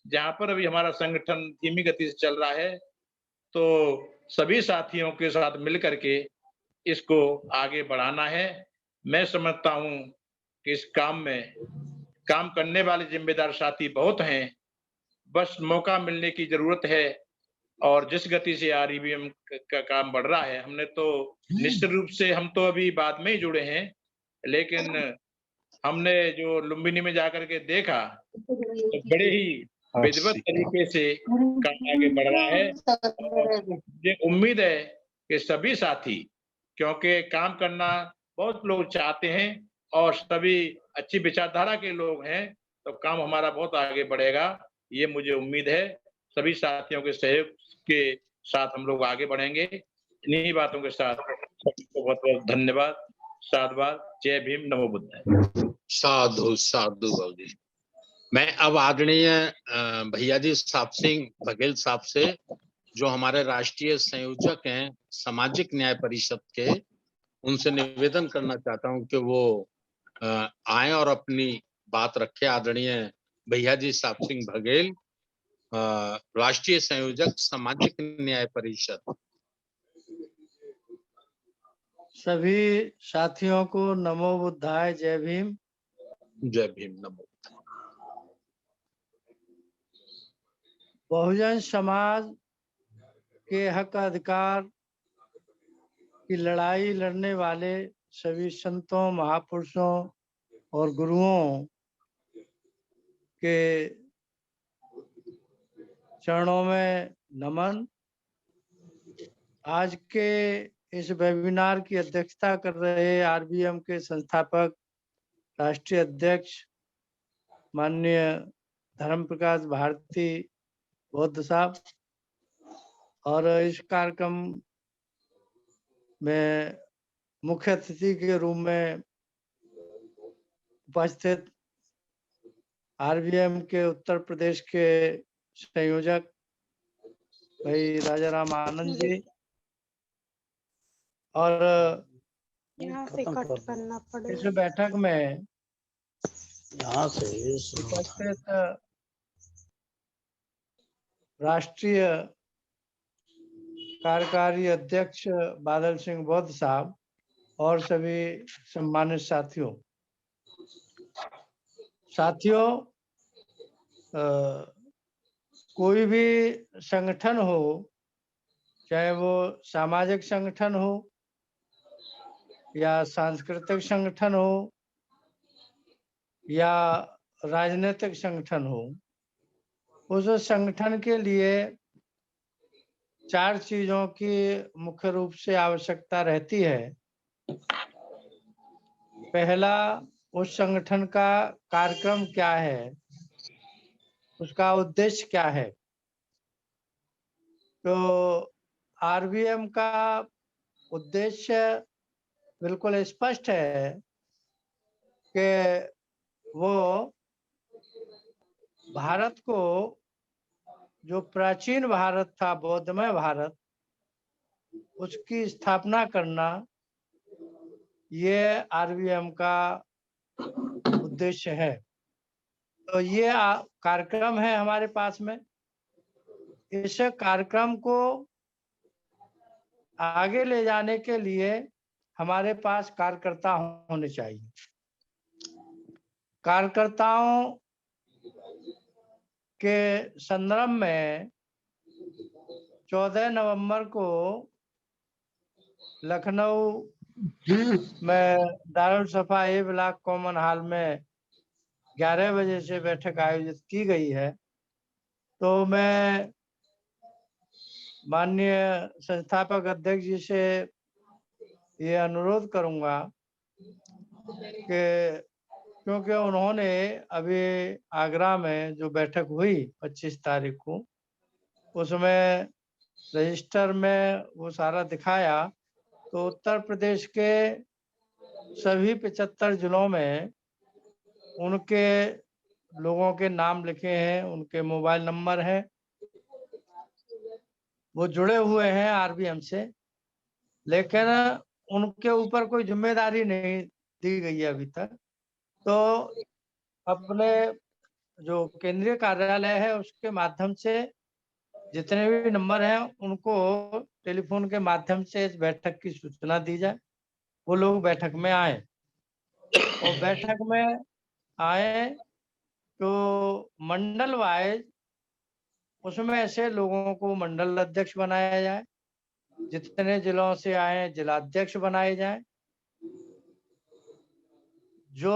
जहां पर अभी हमारा संगठन धीमी गति से चल रहा है, तो सभी साथियों के साथ मिल करके इसको आगे बढ़ाना है। मैं समझता हूं कि इस काम में काम करने वाले जिम्मेदार साथी बहुत हैं, बस मौका मिलने की जरूरत है। और जिस गति से आरईवीएम का काम बढ़ रहा है, हमने तो निश्चित रूप से हम तो अभी बाद में ही जुड़े हैं, लेकिन हमने जो लुम्बिनी में जाकर के देखा तो बड़े ही विधिवत तरीके से काम आगे बढ़ रहा है। और मुझे उम्मीद है कि सभी साथी, क्योंकि काम करना बहुत लोग चाहते हैं और सभी अच्छी विचारधारा के लोग हैं, तो काम हमारा बहुत आगे बढ़ेगा, ये मुझे उम्मीद है। सभी साथियों के सहयोग के साथ हम लोग आगे बढ़ेंगे। इन्हीं बातों के साथ सबको बहुत बहुत धन्यवाद, साधुवाद, जय भीम, नमो बुद्धाय। साधु साधु बाबू जी। मैं अब आदरणीय भैया जी साहब सिंह बघेल साहब से, जो हमारे राष्ट्रीय संयोजक हैं सामाजिक न्याय परिषद के, उनसे निवेदन करना चाहता हूं कि वो आए और अपनी बात रखे। आदरणीय भैया जी साहब सिंह बघेल, राष्ट्रीय संयोजक सामाजिक न्याय परिषद। सभी साथियों को नमो बुद्धाय, जय भीम। जय भीम, नमो। बहुजन समाज के हक अधिकार की लड़ाई लड़ने वाले सभी संतों, महापुरुषों और गुरुओं के चरणों में नमन। आज के इस वेबिनार की अध्यक्षता कर रहे आरबीएम के संस्थापक राष्ट्रीय अध्यक्ष माननीय धर्म प्रकाश भारती बौद्ध साहब, और इस कार्यक्रम में मुख्य अतिथि के रूप में उपस्थित आरबीएम के उत्तर प्रदेश के संयोजक भाई राजा राम आनंद जी, और यहाँ से कट करना पड़ेगा। इस बैठक में यहाँ से उपस्थित राष्ट्रीय कार्यकारी अध्यक्ष बादल सिंह बौद्ध साहब और सभी सम्मानित साथियों, कोई भी संगठन हो, चाहे वो सामाजिक संगठन हो या सांस्कृतिक संगठन हो या राजनीतिक संगठन हो, उस संगठन के लिए 4 चीजों की मुख्य रूप से आवश्यकता रहती है। पहला, उस संगठन का कार्यक्रम क्या है, उसका उद्देश्य क्या है। तो आरबीएम का उद्देश्य बिल्कुल स्पष्ट है कि वो भारत को, जो प्राचीन भारत था, बौद्धमय भारत, उसकी स्थापना करना ये आरबीएम का उद्देश्य है। तो ये कार्यक्रम है हमारे पास में। इस कार्यक्रम को आगे ले जाने के लिए हमारे पास कार्यकर्ता होने चाहिए। कार्यकर्ताओं के संदर्भ में 14 नवंबर को लखनऊ में दारुल सफा ए ब्लॉक कॉमन हॉल में 11 बजे से बैठक आयोजित की गई है। तो मैं माननीय संस्थापक अध्यक्ष जी से ये अनुरोध करूंगा कि क्योंकि उन्होंने अभी आगरा में जो बैठक हुई 25 तारीख को, उसमें रजिस्टर में वो सारा दिखाया, तो उत्तर प्रदेश के सभी 75 जिलों में उनके लोगों के नाम लिखे हैं, उनके मोबाइल नंबर हैं, वो जुड़े हुए हैं आरबीएम से, लेकिन उनके ऊपर कोई जिम्मेदारी नहीं दी गई है अभी तक। तो अपने जो केंद्रीय कार्यालय है उसके माध्यम से जितने भी नंबर हैं उनको टेलीफोन के माध्यम से इस बैठक की सूचना दी जाए, वो लोग बैठक में आए। और बैठक में आए तो मंडल वाइज उसमें ऐसे लोगों को मंडल अध्यक्ष बनाया जाए, जितने जिलों से आए जिलाध्यक्ष बनाए जाए। जो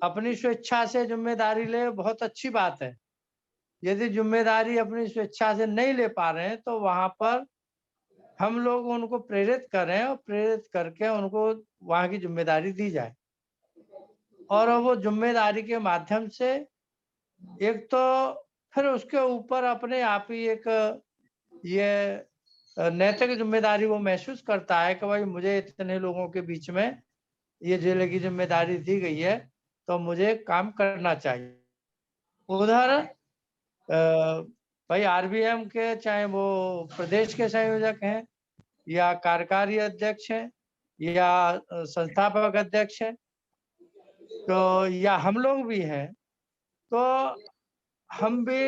अपनी स्वेच्छा से जिम्मेदारी ले, बहुत अच्छी बात है। यदि जिम्मेदारी अपनी स्वेच्छा से नहीं ले पा रहे हैं तो वहां पर हम लोग उनको प्रेरित करें और प्रेरित करके उनको वहां की जिम्मेदारी दी जाए। और वो जिम्मेदारी के माध्यम से एक तो फिर उसके ऊपर अपने आप ही एक ये नैतिक जिम्मेदारी वो महसूस करता है कि भाई मुझे इतने लोगों के बीच में ये जिले की जिम्मेदारी दी गई है तो मुझे काम करना चाहिए। उधर भाई आरबीएम के चाहे वो प्रदेश के संयोजक हैं या कार्यकारी अध्यक्ष हैं या संस्थापक अध्यक्ष हैं, तो या हम लोग भी हैं, तो हम भी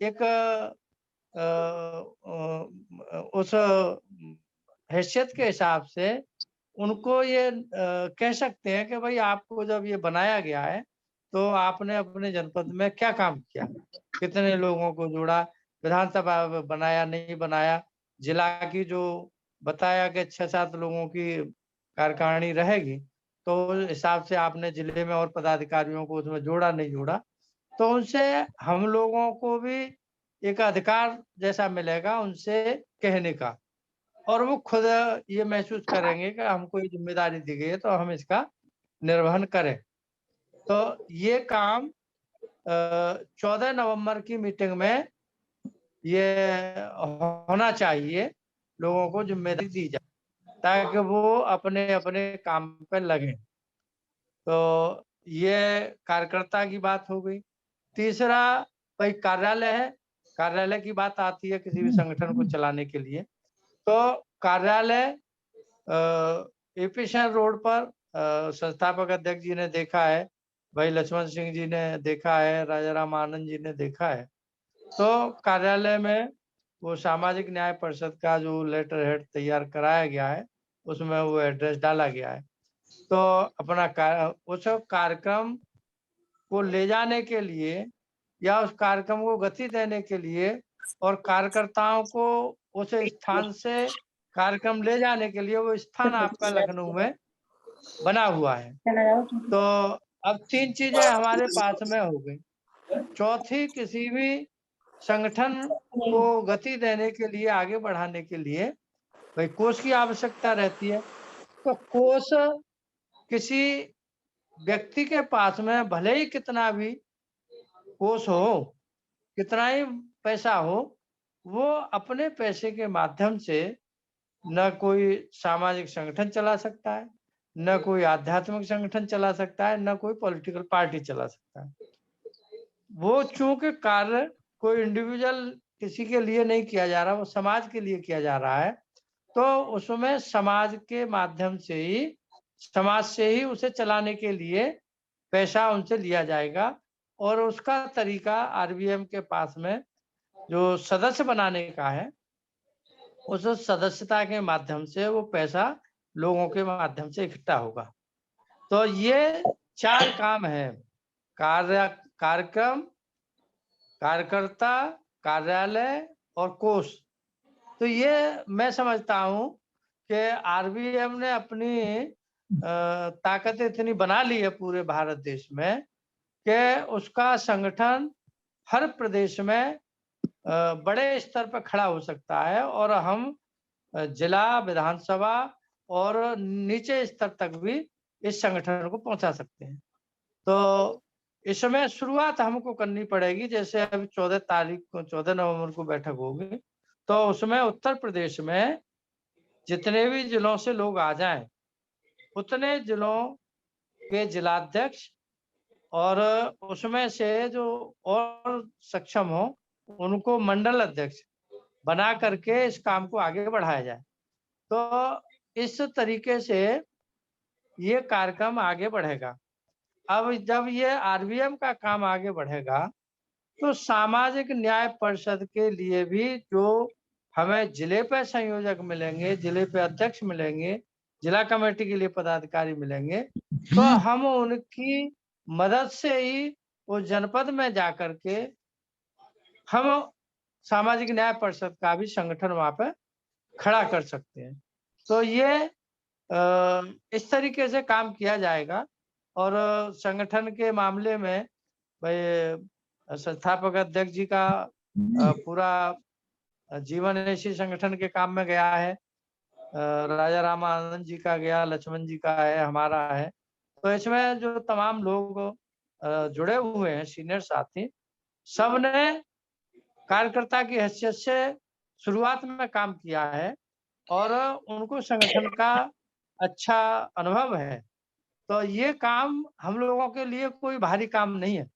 एक उस हैसियत के हिसाब से उनको ये कह सकते हैं कि भाई आपको जब ये बनाया गया है तो आपने अपने जनपद में क्या काम किया, कितने लोगों को जोड़ा, विधानसभा बनाया नहीं बनाया, जिला की जो बताया कि 6-7 लोगों की कार्यकारिणी रहेगी, तो उस हिसाब से आपने जिले में और पदाधिकारियों को उसमें जोड़ा नहीं जोड़ा, तो उनसे हम लोगों को भी एक अधिकार जैसा मिलेगा उनसे कहने का, और वो खुद ये महसूस करेंगे कि हमको ये जिम्मेदारी दी गई है तो हम इसका निर्वहन करें। तो ये काम 14 नवंबर की मीटिंग में ये होना चाहिए, लोगों को जिम्मेदारी दी जाए ताकि वो अपने अपने काम पर लगे। तो ये कार्यकर्ता की बात हो गई। तीसरा भाई कार्यालय है, कार्यालय की बात आती है किसी भी संगठन को चलाने के लिए। तो कार्यालय एपीशन रोड पर संस्थापक अध्यक्ष जी ने देखा है, भाई लक्ष्मण सिंह जी ने देखा है, राजा राम आनंद जी ने देखा है। तो कार्यालय में वो सामाजिक न्याय परिषद का जो लेटर हेड तैयार कराया गया है उसमें वो एड्रेस डाला गया है। तो अपना उस कार्यक्रम को ले जाने के लिए या उस कार्यक्रम को गति देने के लिए और कार्यकर्ताओं को उस स्थान से कार्यक्रम ले जाने के लिए वो स्थान आपका लखनऊ में बना हुआ है। तो अब 3 चीजें हमारे पास में हो गई। चौथी, किसी भी संगठन को गति देने के लिए, आगे बढ़ाने के लिए भाई कोष की आवश्यकता रहती है। तो कोष किसी व्यक्ति के पास में भले ही कितना भी कोष हो, कितना ही पैसा हो, वो अपने पैसे के माध्यम से न कोई सामाजिक संगठन चला सकता है, न कोई आध्यात्मिक संगठन चला सकता है, न कोई पॉलिटिकल पार्टी चला सकता है। वो चूंकि कार्य कोई इंडिविजुअल किसी के लिए नहीं किया जा रहा, वो समाज के लिए किया जा रहा है, तो उसमें समाज के माध्यम से ही, समाज से ही उसे चलाने के लिए पैसा उनसे लिया जाएगा। और उसका तरीका आरबीएम के पास में जो सदस्य बनाने का है, उस सदस्यता के माध्यम से वो पैसा लोगों के माध्यम से इकट्ठा होगा। तो ये 4 काम है, कार्यक्रम, कार्यकर्ता, कार्यालय और कोष। तो ये मैं समझता हूँ कि आरबीएम ने अपनी ताकत इतनी बना ली है पूरे भारत देश में कि उसका संगठन हर प्रदेश में बड़े स्तर पर खड़ा हो सकता है और हम जिला, विधानसभा और नीचे स्तर तक भी इस संगठन को पहुंचा सकते हैं। तो इसमें शुरुआत हमको करनी पड़ेगी। जैसे अभी 14 नवंबर को बैठक होगी, तो उसमें उत्तर प्रदेश में जितने भी जिलों से लोग आ जाएं, उतने जिलों के जिलाध्यक्ष और उसमें से जो और सक्षम हो उनको मंडल अध्यक्ष बना करके इस काम को आगे बढ़ाया जाए। तो इस तरीके से ये कार्यक्रम आगे बढ़ेगा। अब जब ये आरबीएम का काम आगे बढ़ेगा, तो सामाजिक न्याय परिषद के लिए भी जो हमें जिले पे संयोजक मिलेंगे, जिले पे अध्यक्ष मिलेंगे, जिला कमेटी के लिए पदाधिकारी मिलेंगे, तो हम उनकी मदद से ही उस जनपद में जाकर के हम सामाजिक न्याय परिषद का भी संगठन वहां पे खड़ा कर सकते हैं। तो ये इस तरीके से काम किया जाएगा। और संगठन के मामले में भाई संस्थापक अध्यक्ष जी का पूरा जीवन इसी संगठन के काम में गया है। राजा रामानंद जी का गया, लक्ष्मण जी का है, हमारा है। तो इसमें जो तमाम लोग जुड़े हुए हैं, सीनियर साथी, सबने कार्यकर्ता की हैसियत से शुरुआत में काम किया है और उनको संगठन का अच्छा अनुभव है। तो ये काम हम लोगों के लिए कोई भारी काम नहीं है।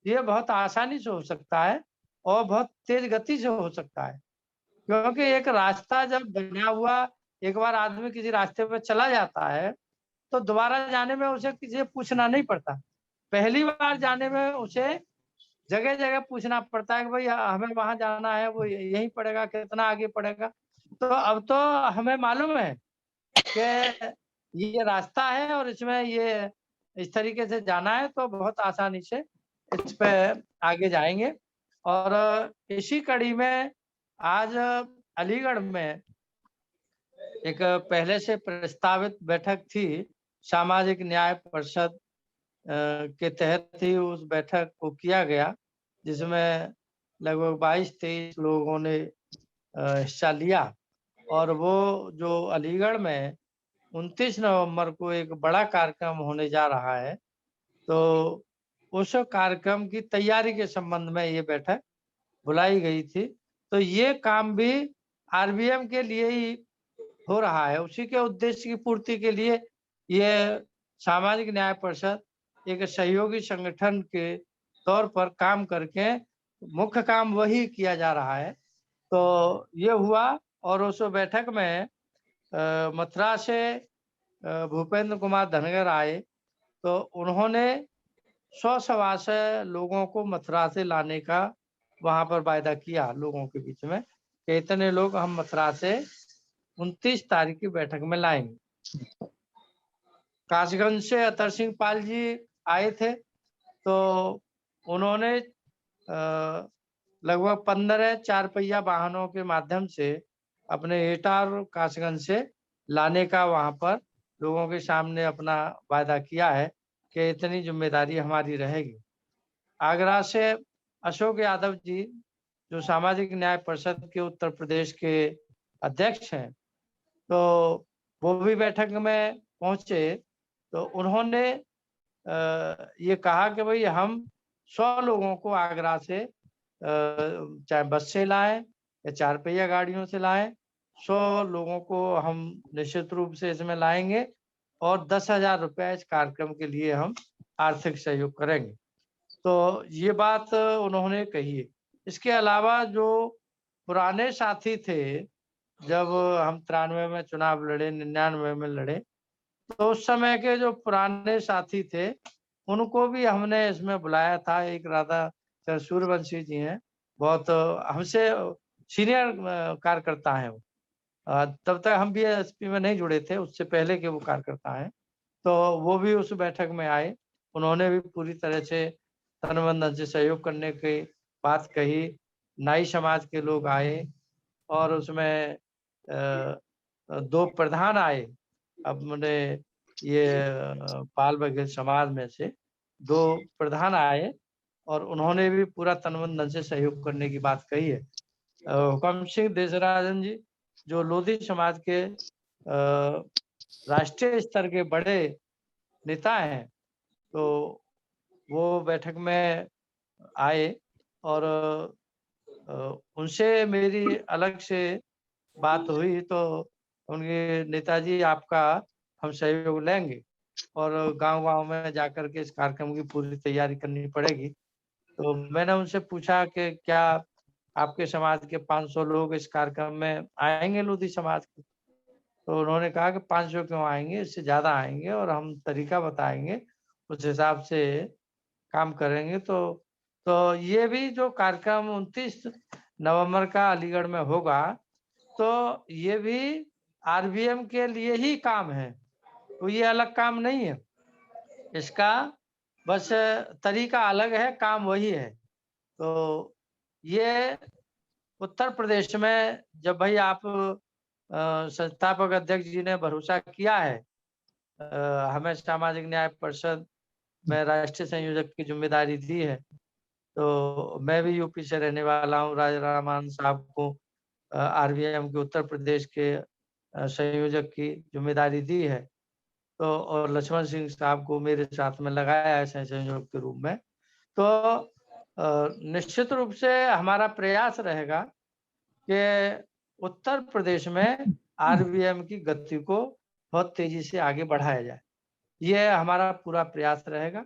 ये बहुत आसानी से हो सकता है और बहुत तेज गति से हो सकता है, क्योंकि एक रास्ता जब बना हुआ, एक बार आदमी किसी रास्ते पे चला जाता है तो दोबारा जाने में उसे किसी से पूछना नहीं पड़ता। पहली बार जाने में उसे जगह जगह पूछना पड़ता है कि भाई हमें वहां जाना है, वो यहीं पड़ेगा, कितना आगे पड़ेगा। तो अब तो हमें मालूम है कि ये रास्ता है और इसमें ये इस तरीके से जाना है, तो बहुत आसानी से इस पे आगे जाएंगे। और इसी कड़ी में आज अलीगढ़ में एक पहले से प्रस्तावित बैठक थी, सामाजिक न्याय परिषद के तहत ही उस बैठक को किया गया, जिसमें लगभग 22-23 लोगों ने हिस्सा लिया। और वो जो अलीगढ़ में 29 नवंबर को एक बड़ा कार्यक्रम होने जा रहा है, तो उस कार्यक्रम की तैयारी के संबंध में ये बैठक बुलाई गई थी। तो ये काम भी आरबीएम के लिए ही हो रहा है। उसी के उद्देश्य की पूर्ति के लिए ये सामाजिक न्याय परिषद एक सहयोगी संगठन के तौर पर काम करके मुख्य काम वही किया जा रहा है। तो ये हुआ। और उस बैठक में मथुरा से भूपेंद्र कुमार धनगर आए, तो उन्होंने 100 सवा से लोगों को मथुरा से लाने का वहां पर वायदा किया लोगों के बीच में कि इतने लोग हम मथुरा से 29 तारीख की बैठक में लाएंगे। कासगंज से अतर सिंह पाल जी आए थे, तो उन्होंने लगभग 15 4 पहिया वाहनों के माध्यम से अपने एटा और कासगंज से लाने का वहां पर लोगों के सामने अपना वायदा किया है कि इतनी जिम्मेदारी हमारी रहेगी। आगरा से अशोक यादव जी, जो सामाजिक न्याय परिषद के उत्तर प्रदेश के अध्यक्ष हैं, तो वो भी बैठक में पहुंचे। तो उन्होंने ये कहा कि भाई हम 100 लोगों को आगरा से चाहे बस से लाएं या 4 पहिया गाड़ियों से लाएं, 100 लोगों को हम निश्चित रूप से इसमें लाएंगे और 10,000 रुपया इस कार्यक्रम के लिए हम आर्थिक सहयोग करेंगे। तो ये बात उन्होंने कही है। इसके अलावा जो पुराने साथी थे, जब हम 93 में चुनाव लड़े, 99 में लड़े, तो उस समय के जो पुराने साथी थे उनको भी हमने इसमें बुलाया था। एक राधा चंद्र सूर्यवंशी जी हैं, बहुत हमसे सीनियर कार्यकर्ता हैं वो। तब तक हम बीएसपी में नहीं जुड़े थे, उससे पहले के वो कार्यकर्ता हैं। तो वो भी उस बैठक में आए, उन्होंने भी पूरी तरह से तन मन धन से सहयोग करने की बात कही। नाई समाज के लोग आए और उसमें 2 प्रधान आए। अपने ये पाल बघेल समाज में से 2 प्रधान आए और उन्होंने भी पूरा तन मन धन से सहयोग करने की बात कही है। हुकम सिंह देशराजन जी जो लोधी समाज के राष्ट्रीय स्तर के बड़े नेता हैं, तो वो बैठक में आए और उनसे मेरी अलग से बात हुई। तो उनके नेताजी आपका हम सहयोग लेंगे और गांव-गांव में जाकर के इस कार्यक्रम की पूरी तैयारी करनी पड़ेगी। तो मैंने उनसे पूछा कि क्या आपके समाज के 500 लोग इस कार्यक्रम में आएंगे लोधी समाज के? तो उन्होंने कहा कि 500 क्यों आएंगे, इससे ज्यादा आएंगे और हम तरीका बताएंगे, उस हिसाब से काम करेंगे। तो ये भी जो कार्यक्रम 29 नवंबर का अलीगढ़ में होगा, तो ये भी आरबीएम के लिए ही काम है, तो ये अलग काम नहीं है। इसका बस तरीका अलग है, काम वही है। तो ये उत्तर प्रदेश में जब भाई आप संस्थापक अध्यक्ष जी ने भरोसा किया है, हमें सामाजिक न्याय परिषद में राष्ट्रीय संयोजक की जिम्मेदारी दी है, तो मैं भी यूपी से रहने वाला हूँ। राजा रामान साहब को आरबीएम के उत्तर प्रदेश के संयोजक की जिम्मेदारी दी है, तो और लक्ष्मण सिंह साहब को मेरे साथ में लगाया है संयोजक के रूप में। तो निश्चित रूप से हमारा प्रयास रहेगा कि उत्तर प्रदेश में आरबीएम की गति को बहुत तेजी से आगे बढ़ाया जाए, ये हमारा पूरा प्रयास रहेगा।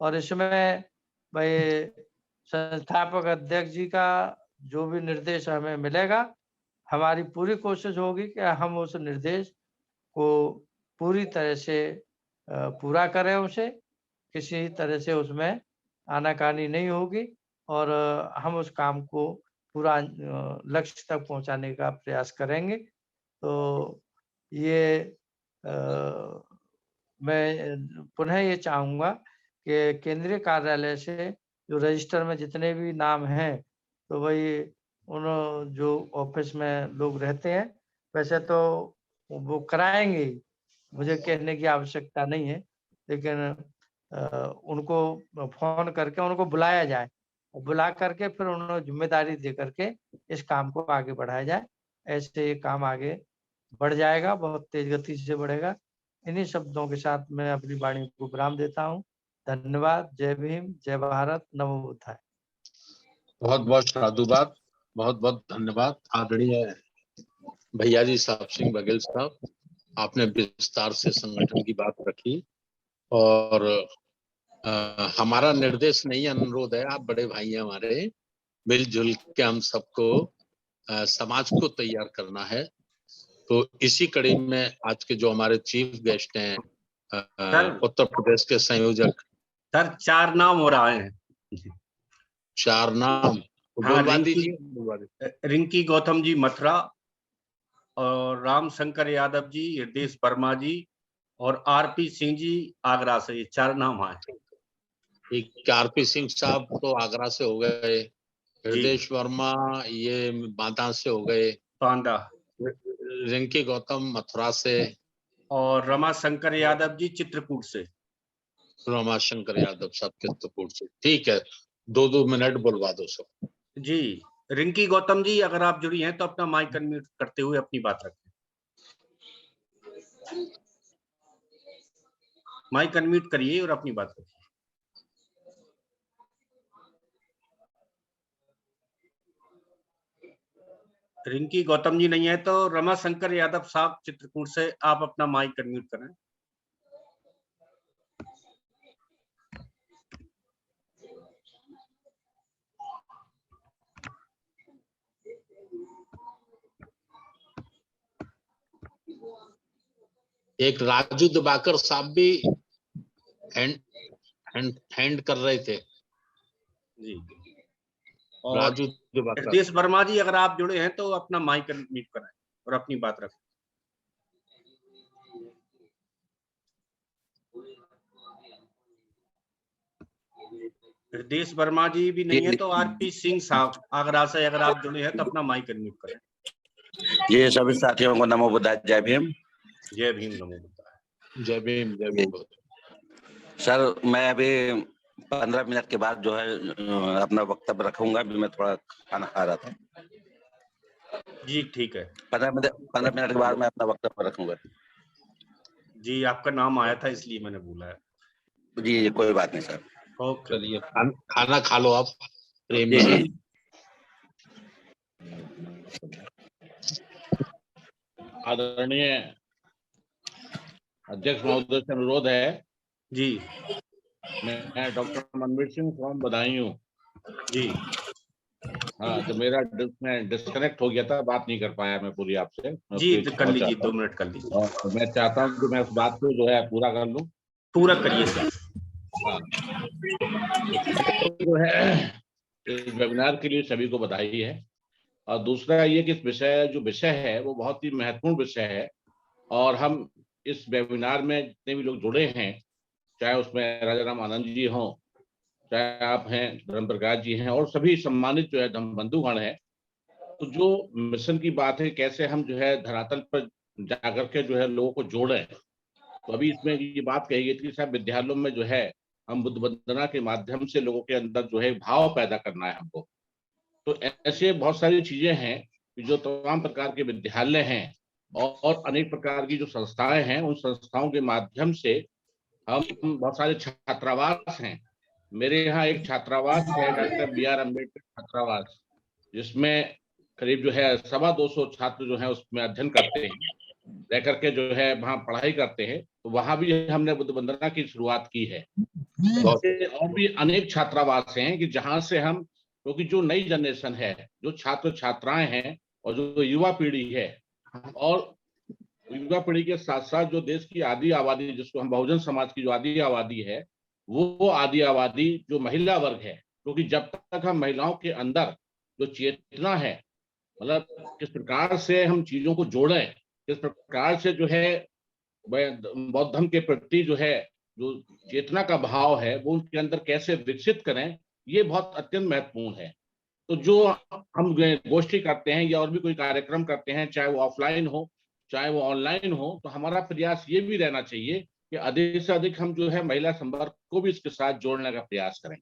और इसमें भाई संस्थापक अध्यक्ष जी का जो भी निर्देश हमें मिलेगा, हमारी पूरी कोशिश होगी कि हम उस निर्देश को पूरी तरह से पूरा करें, उसे किसी तरह से उसमें आनाकानी नहीं होगी और हम उस काम को पूरा लक्ष्य तक पहुंचाने का प्रयास करेंगे। तो ये मैं पुनः ये चाहूँगा कि केंद्रीय कार्यालय से जो रजिस्टर में जितने भी नाम हैं, तो वही उन जो ऑफिस में लोग रहते हैं, वैसे तो वो कराएँगे ही, मुझे कहने की आवश्यकता नहीं है, लेकिन उनको फ़ोन करके उनको बुलाया जाए और बुला करके फिर उन्हें ज़िम्मेदारी दे करके इस काम को आगे बढ़ाया जाए। ऐसे ये काम आगे बढ़ जाएगा, बहुत तेज़ गति से बढ़ेगा। इन्हीं शब्दों के साथ मैं अपनी वाणी को विराम देता हूँ। धन्यवाद। जय भीम, जय भारत, नमो बुद्धाय। बहुत-बहुत साधुवाद, बहुत-बहुत धन्यवाद आदरणीय भैया जी साहब सिंह बघेल साहब, आपने विस्तार से संगठन की बात रखी और हमारा निर्देश नहीं अनुरोध है, आप बड़े भाई हैं हमारे, मिलजुल के हम सबको समाज को तैयार करना है। तो इसी कड़ी में आज के जो हमारे चीफ गेस्ट हैं उत्तर प्रदेश के संयोजक सर 4 नाम हो रहा है। 4 नाम हाँ, दीजिए। रिंकी गौतम जी मथुरा और राम शंकर यादव जी, हृदय वर्मा जी और आरपी सिंह जी आगरा से, ये 4 नाम आए। एक आरपी सिंह साहब तो आगरा से हो गए, हृदय वर्मा ये बांदा से हो गए, बांदा, रिंकी गौतम मथुरा से और रमाशंकर यादव जी चित्रकूट से। रमाशंकर यादव साहब चित्रकूट से, ठीक है, 2-2 मिनट बुलवा दो सब। जी, रिंकी गौतम जी अगर आप जुड़ी हैं तो अपना माइक अनम्यूट करते हुए अपनी बात रखें। माइक अनम्यूट करिए और अपनी बात रखिए। रिंकी गौतम जी नहीं है तो रमाशंकर यादव साहब चित्रकूट से आप अपना माइक अनम्यूट करें। एक राजू दिवाकर साहब भी हैंड कर रहे थे। जी। और राजू दिवाकर, हृदय वर्मा जी, अगर आप जुड़े हैं तो अपना माइक अनम्यूट कराएं और अपनी बात रखें। हृदय वर्मा जी भी नहीं है तो आरपी सिंह साहब आगरा से अगर आप जुड़े हैं तो अपना माइक अनम्यूट करें। ये सभी साथियों को नमो बुद्धाय, जय भीम। जय भीम, नमो बुद्धाय। जय भीम, जय भीम। सर मैं अभी 15 मिनट के बाद जो है अपना वक्तव्य रखूंगा। अभी मैं थोड़ा खाना खा रहा था। जी ठीक है। 15 मिनट के बाद मैं अपना वक्तव्य रखूंगा। जी आपका नाम आया था इसलिए मैंने बोला है। जी कोई बात नहीं सर। ओके, चलिए खाना खा लो आप प्रेम जी से। जी। आदरणीय अध्यक्ष महोदय से अनुरोध है जी। मैं डॉक्टर मनवीर सिंह फ्रॉम बदायूं। जी हाँ, तो मेरा डिस्कनेक्ट हो गया था, बात नहीं कर पाया मैं पूरी आपसे। जी कर लीजिए, 2 मिनट कर लीजिए। और मैं चाहता हूँ कि मैं उस बात को जो है पूरा कर लूँ। पूरा करिए सर। हाँ, जो है इस वेबिनार के लिए सभी को बधाई है। और दूसरा ये कि इस विषय है वो बहुत ही महत्वपूर्ण विषय है। और हम इस वेबिनार में जितने भी लोग जुड़े हैं, चाहे उसमें राजा राम आनंद जी हों, चाहे आप हैं धर्म प्रकाश जी हैं, और सभी सम्मानित जो है धर्म बंधुगण हैं, तो जो मिशन की बात है कैसे हम जो है धरातल पर जाकर के जो है लोगों को जोड़ें। तो अभी इसमें ये बात कही गई थी कि साहब विद्यालयों में जो है हम बुद्ध वंदना के माध्यम से लोगों के अंदर जो है भाव पैदा करना है हमको। तो ऐसे बहुत सारी चीजें हैं जो तमाम प्रकार के विद्यालय हैं और अनेक प्रकार की जो संस्थाएं हैं, उन संस्थाओं के माध्यम से हम बहुत सारे छात्रावास हैं। मेरे यहाँ एक छात्रावास है डॉक्टर BR अम्बेडकर छात्रावास, जिसमें करीब जो है 250 छात्र जो है उसमें अध्ययन करते हैं, रह करके जो है वहाँ पढ़ाई करते हैं। तो वहाँ भी हमने बुद्ध वंदना की शुरुआत की है। और भी अनेक छात्रावास हैं कि जहाँ से हम, क्योंकि जो नई जनरेशन है, जो छात्र छात्राएं हैं और जो युवा पीढ़ी है, और युवा पीढ़ी के साथ साथ जो देश की आधी आबादी, जिसको हम बहुजन समाज की जो आधी आबादी है, वो आधी आबादी जो महिला वर्ग है, क्योंकि जब तक हम महिलाओं के अंदर जो चेतना है, मतलब किस प्रकार से हम चीजों को जोड़ें, किस प्रकार से जो है बौद्ध धर्म के प्रति जो है जो चेतना का भाव है वो उनके अंदर कैसे विकसित करें, ये बहुत अत्यंत महत्वपूर्ण है। तो जो हम गोष्ठी करते हैं या और भी कोई कार्यक्रम करते हैं, चाहे वो ऑफलाइन हो चाहे वो ऑनलाइन हो, तो हमारा प्रयास ये भी रहना चाहिए कि अधिक से अधिक हम जो है महिला संपर्क को भी इसके साथ जोड़ने का प्रयास करें।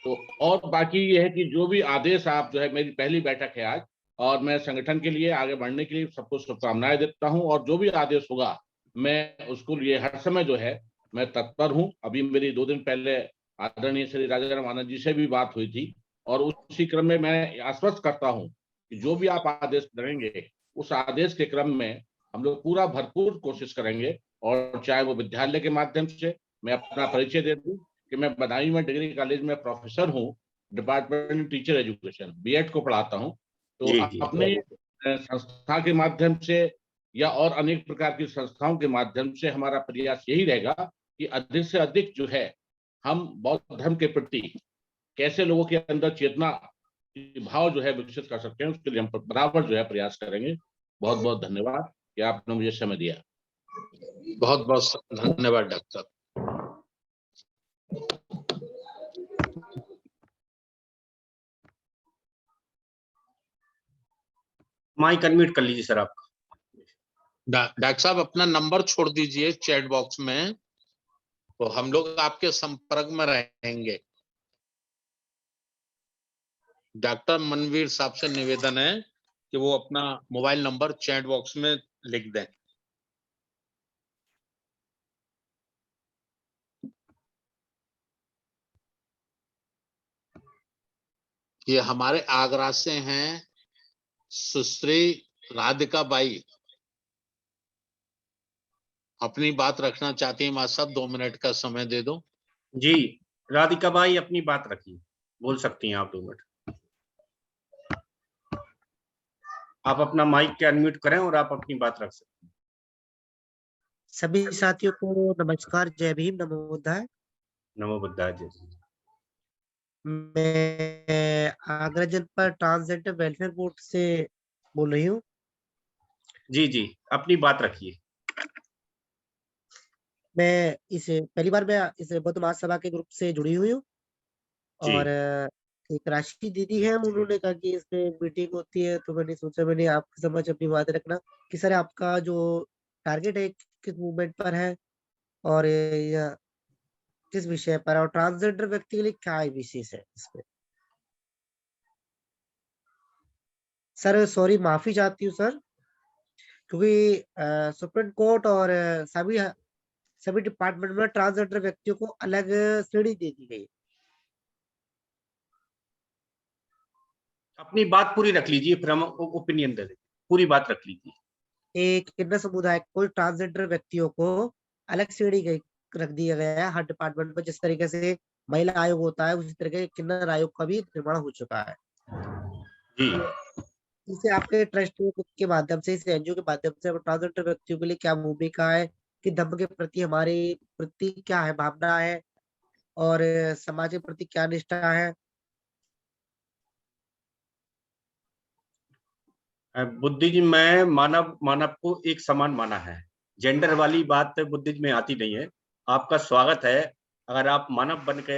तो और बाकी ये है कि जो भी आदेश आप जो है, मेरी पहली बैठक है आज, और मैं संगठन के लिए आगे बढ़ने के लिए सबको शुभकामनाएं देता हूं, और जो भी आदेश होगा मैं उसको लिए हर समय जो है मैं तत्पर हूं। अभी मेरी 2 दिन पहले आदरणीय श्री राजा राम आनंद जी से भी बात हुई थी, और उसी क्रम में मैं आश्वस्त करता हूं कि जो भी आप आदेश करेंगे उस आदेश के क्रम में हम लोग पूरा भरपूर कोशिश करेंगे। और चाहे वो विद्यालय के माध्यम से, मैं अपना परिचय दे दूं कि मैं बदायूं में डिग्री कॉलेज में प्रोफेसर हूँ, डिपार्टमेंट टीचर एजुकेशन BEd को पढ़ाता हूँ। तो अपने संस्था के माध्यम से या और अनेक प्रकार की संस्थाओं के माध्यम से हमारा प्रयास यही रहेगा कि अधिक से अधिक जो है हम बौद्ध धर्म के प्रति कैसे लोगों के अंदर चेतना भाव जो है विकसित कर सकते हैं, उसके लिए हम बराबर जो है प्रयास करेंगे। बहुत बहुत धन्यवाद कि आपने मुझे समय दिया। बहुत बहुत धन्यवाद डॉक्टर। माइक अनम्यूट कर लीजिए सर आपका। डॉक्टर साहब अपना नंबर छोड़ दीजिए चैट बॉक्स में, तो हम लोग आपके संपर्क में रहेंगे। डॉक्टर मनवीर साहब से निवेदन है कि वो अपना मोबाइल नंबर चैट बॉक्स में लिख दें। ये हमारे आगरा से हैं सुश्री राधिका बाई, अपनी बात रखना चाहती हैं। मां साहब 2 मिनट का समय दे दो। जी राधिका बाई अपनी बात रखिए, बोल सकती हैं आप 2 मिनट। आप अपना माइक के अनम्यूट करें और आप अपनी बात रख सकते हैं। सभी साथियों को नमस्कार, जय भीम, नमो बुद्धाय। नमो बुद्धाय जी। मैं आगरा जनपद ट्रांसजेंडर वेलफेयर बोर्ड से बोल रही हूँ। जी जी, अपनी बात रखिए। मैं पहली बार मैं इस बौद्ध महासभा के ग्रुप से जुड़ी हुई हूँ जी और एक राशि दीदी है, उन्होंने कहा कि इसमें मीटिंग होती है, तो मैंने सोचा मैंने आपके समझ अपनी बात रखना कि सर आपका जो टारगेट है किस मूवमेंट पर है और यह किस विषय पर, और ट्रांसजेंडर व्यक्ति के लिए क्या विशेष है इसमें। सर सॉरी, माफी चाहती हूँ सर, क्योंकि सुप्रीम कोर्ट और सभी डिपार्टमेंट में ट्रांसजेंडर व्यक्तियों को अलग श्रेणी दे दी गई। अपनी बात पूरी रख लीजिए, फिर हम ओपिनियन दे देंगे। पूरी बात रख लीजिए। एक किन्नर समुदाय को ट्रांसजेंडर व्यक्तियों को अलग श्रेणी रख दिया गया है हर डिपार्टमेंट में। जिस तरीके से महिला आयोग होता है उसी तरह किन्नर आयोग का भी निर्माण हो चुका है। जी, इसे आपके ट्रस्ट के माध्यम से, इस एनजीओ के माध्यम से ट्रांसजेंडर व्यक्तियों के लिए क्या भूमिका है, कि धर्म के प्रति हमारे प्रति क्या है भावना है और समाज के प्रति क्या निष्ठा है। बुद्धिज्म में मानव को एक समान माना है। जेंडर वाली बात बुद्धिज्म में आती नहीं है। आपका स्वागत है। अगर आप मानव बन के,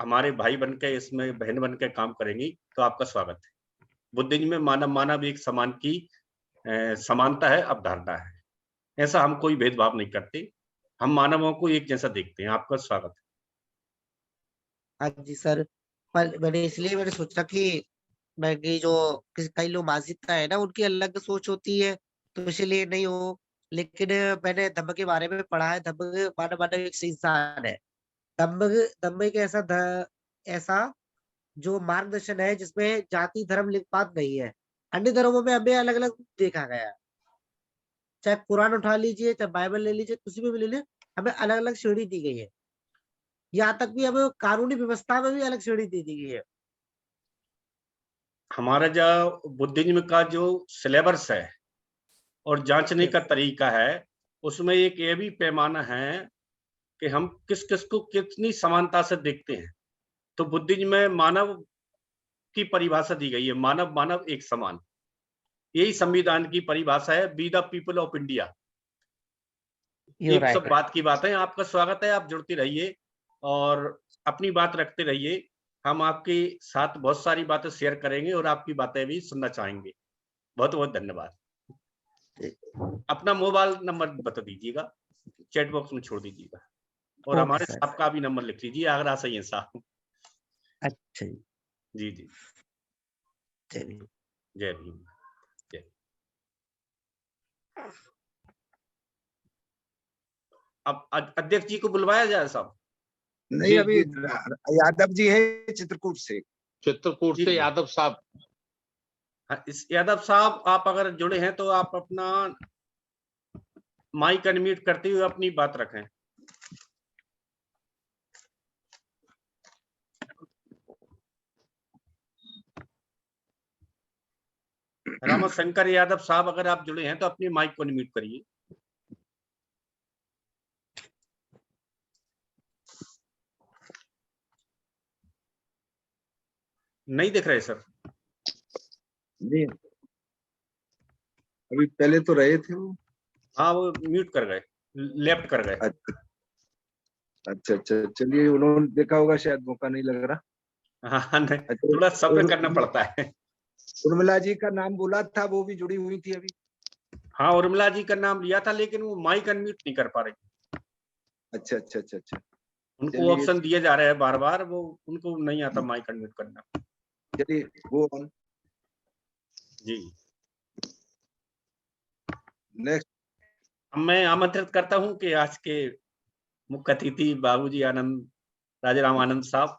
हमारे भाई बन के, इसमें बहन बन के काम करेंगी तो आपका स्वागत है। बुद्धिज्म में मानव एक समान की समानता है, अवधारणा है। ऐसा हम कोई भेदभाव नहीं करते, हम मानवों को एक जैसा देखते हैं। आपका स्वागत है। हाँ जी सर, पर मैंने सोचा कि मैं कि जो कई लोग मानसिकता है ना, उनकी अलग सोच होती है, तो इसलिए नहीं हो। लेकिन मैंने धम्म के बारे में पढ़ा है। धम्म मानव एक इंसान है। धम्म धम्म एक ऐसा जो मार्गदर्शन है जिसमें जाति धर्म लिंगपात नहीं है। अन्य धर्मों में हमें अलग अलग देखा गया है, चाहे कुरान उठा लीजिए, चाहे बाइबल ले लीजिए, किसी में भी ले लीजिए, हमें अलग अलग श्रेणी दी गई है। यहाँ तक भी हमें कानूनी व्यवस्था में भी अलग श्रेणी दी गई है। हमारा जो बुद्धिज्म का जो सिलेबस है और जांचने का तरीका है, उसमें एक ये भी पैमाना है कि हम किस किस को कितनी समानता से देखते हैं। तो बुद्धिज्म में मानव की परिभाषा दी गई है, मानव एक समान। यही संविधान की परिभाषा है, be the people of India. एक सब बात की बात है। आपका स्वागत है, आप जुड़ते रहिए और अपनी बात रखते रहिए। हम आपके साथ बहुत सारी बातें शेयर करेंगे और आपकी बातें भी सुनना चाहेंगे। बहुत बहुत धन्यवाद। अपना मोबाइल नंबर बता दीजिएगा, चैट बॉक्स में छोड़ दीजिएगा, और हमारे साहब का भी नंबर लिख लीजिए, आगरा से ही साहब। अच्छा जी जी, जय भीम। जय भीम। अब अध्यक्ष जी को बुलवाया जाए साहब? नहीं, अभी यादव जी है चित्रकूट से। यादव साहब। इस यादव साहब, आप अगर जुड़े हैं तो आप अपना माइक अनम्यूट करते हुए अपनी बात रखें। रामाशंकर यादव साहब, अगर आप जुड़े हैं तो अपनी माइक को अनम्यूट करिए। नहीं दिख रहे सर? नहीं, अभी पहले तो रहे थे वो। हाँ, वो म्यूट कर गए, लेफ्ट कर गए। अच्छा, चलिए, उन्होंने देखा होगा, शायद मौका नहीं लग रहा। हाँ, नहीं, थोड़ा सब्र करना पड़ता है। उर्मिला जी का नाम बोला था, वो भी जुड़ी हुई थी अभी। हाँ, उर्मिला जी का नाम लिया था, लेकिन वो माइक अनम्यूट नहीं कर पा रही। अच्छा। उनको ऑप्शन दिए जा रहे हैं बार बार, वो उनको नहीं आता माइक अनम्यूट करना। चलिए, वो जी, नेक्स्ट मैं आमंत्रित करता हूं कि आज के मुख्य अतिथि बाबूजी आनंद राजाराम आनंद साहब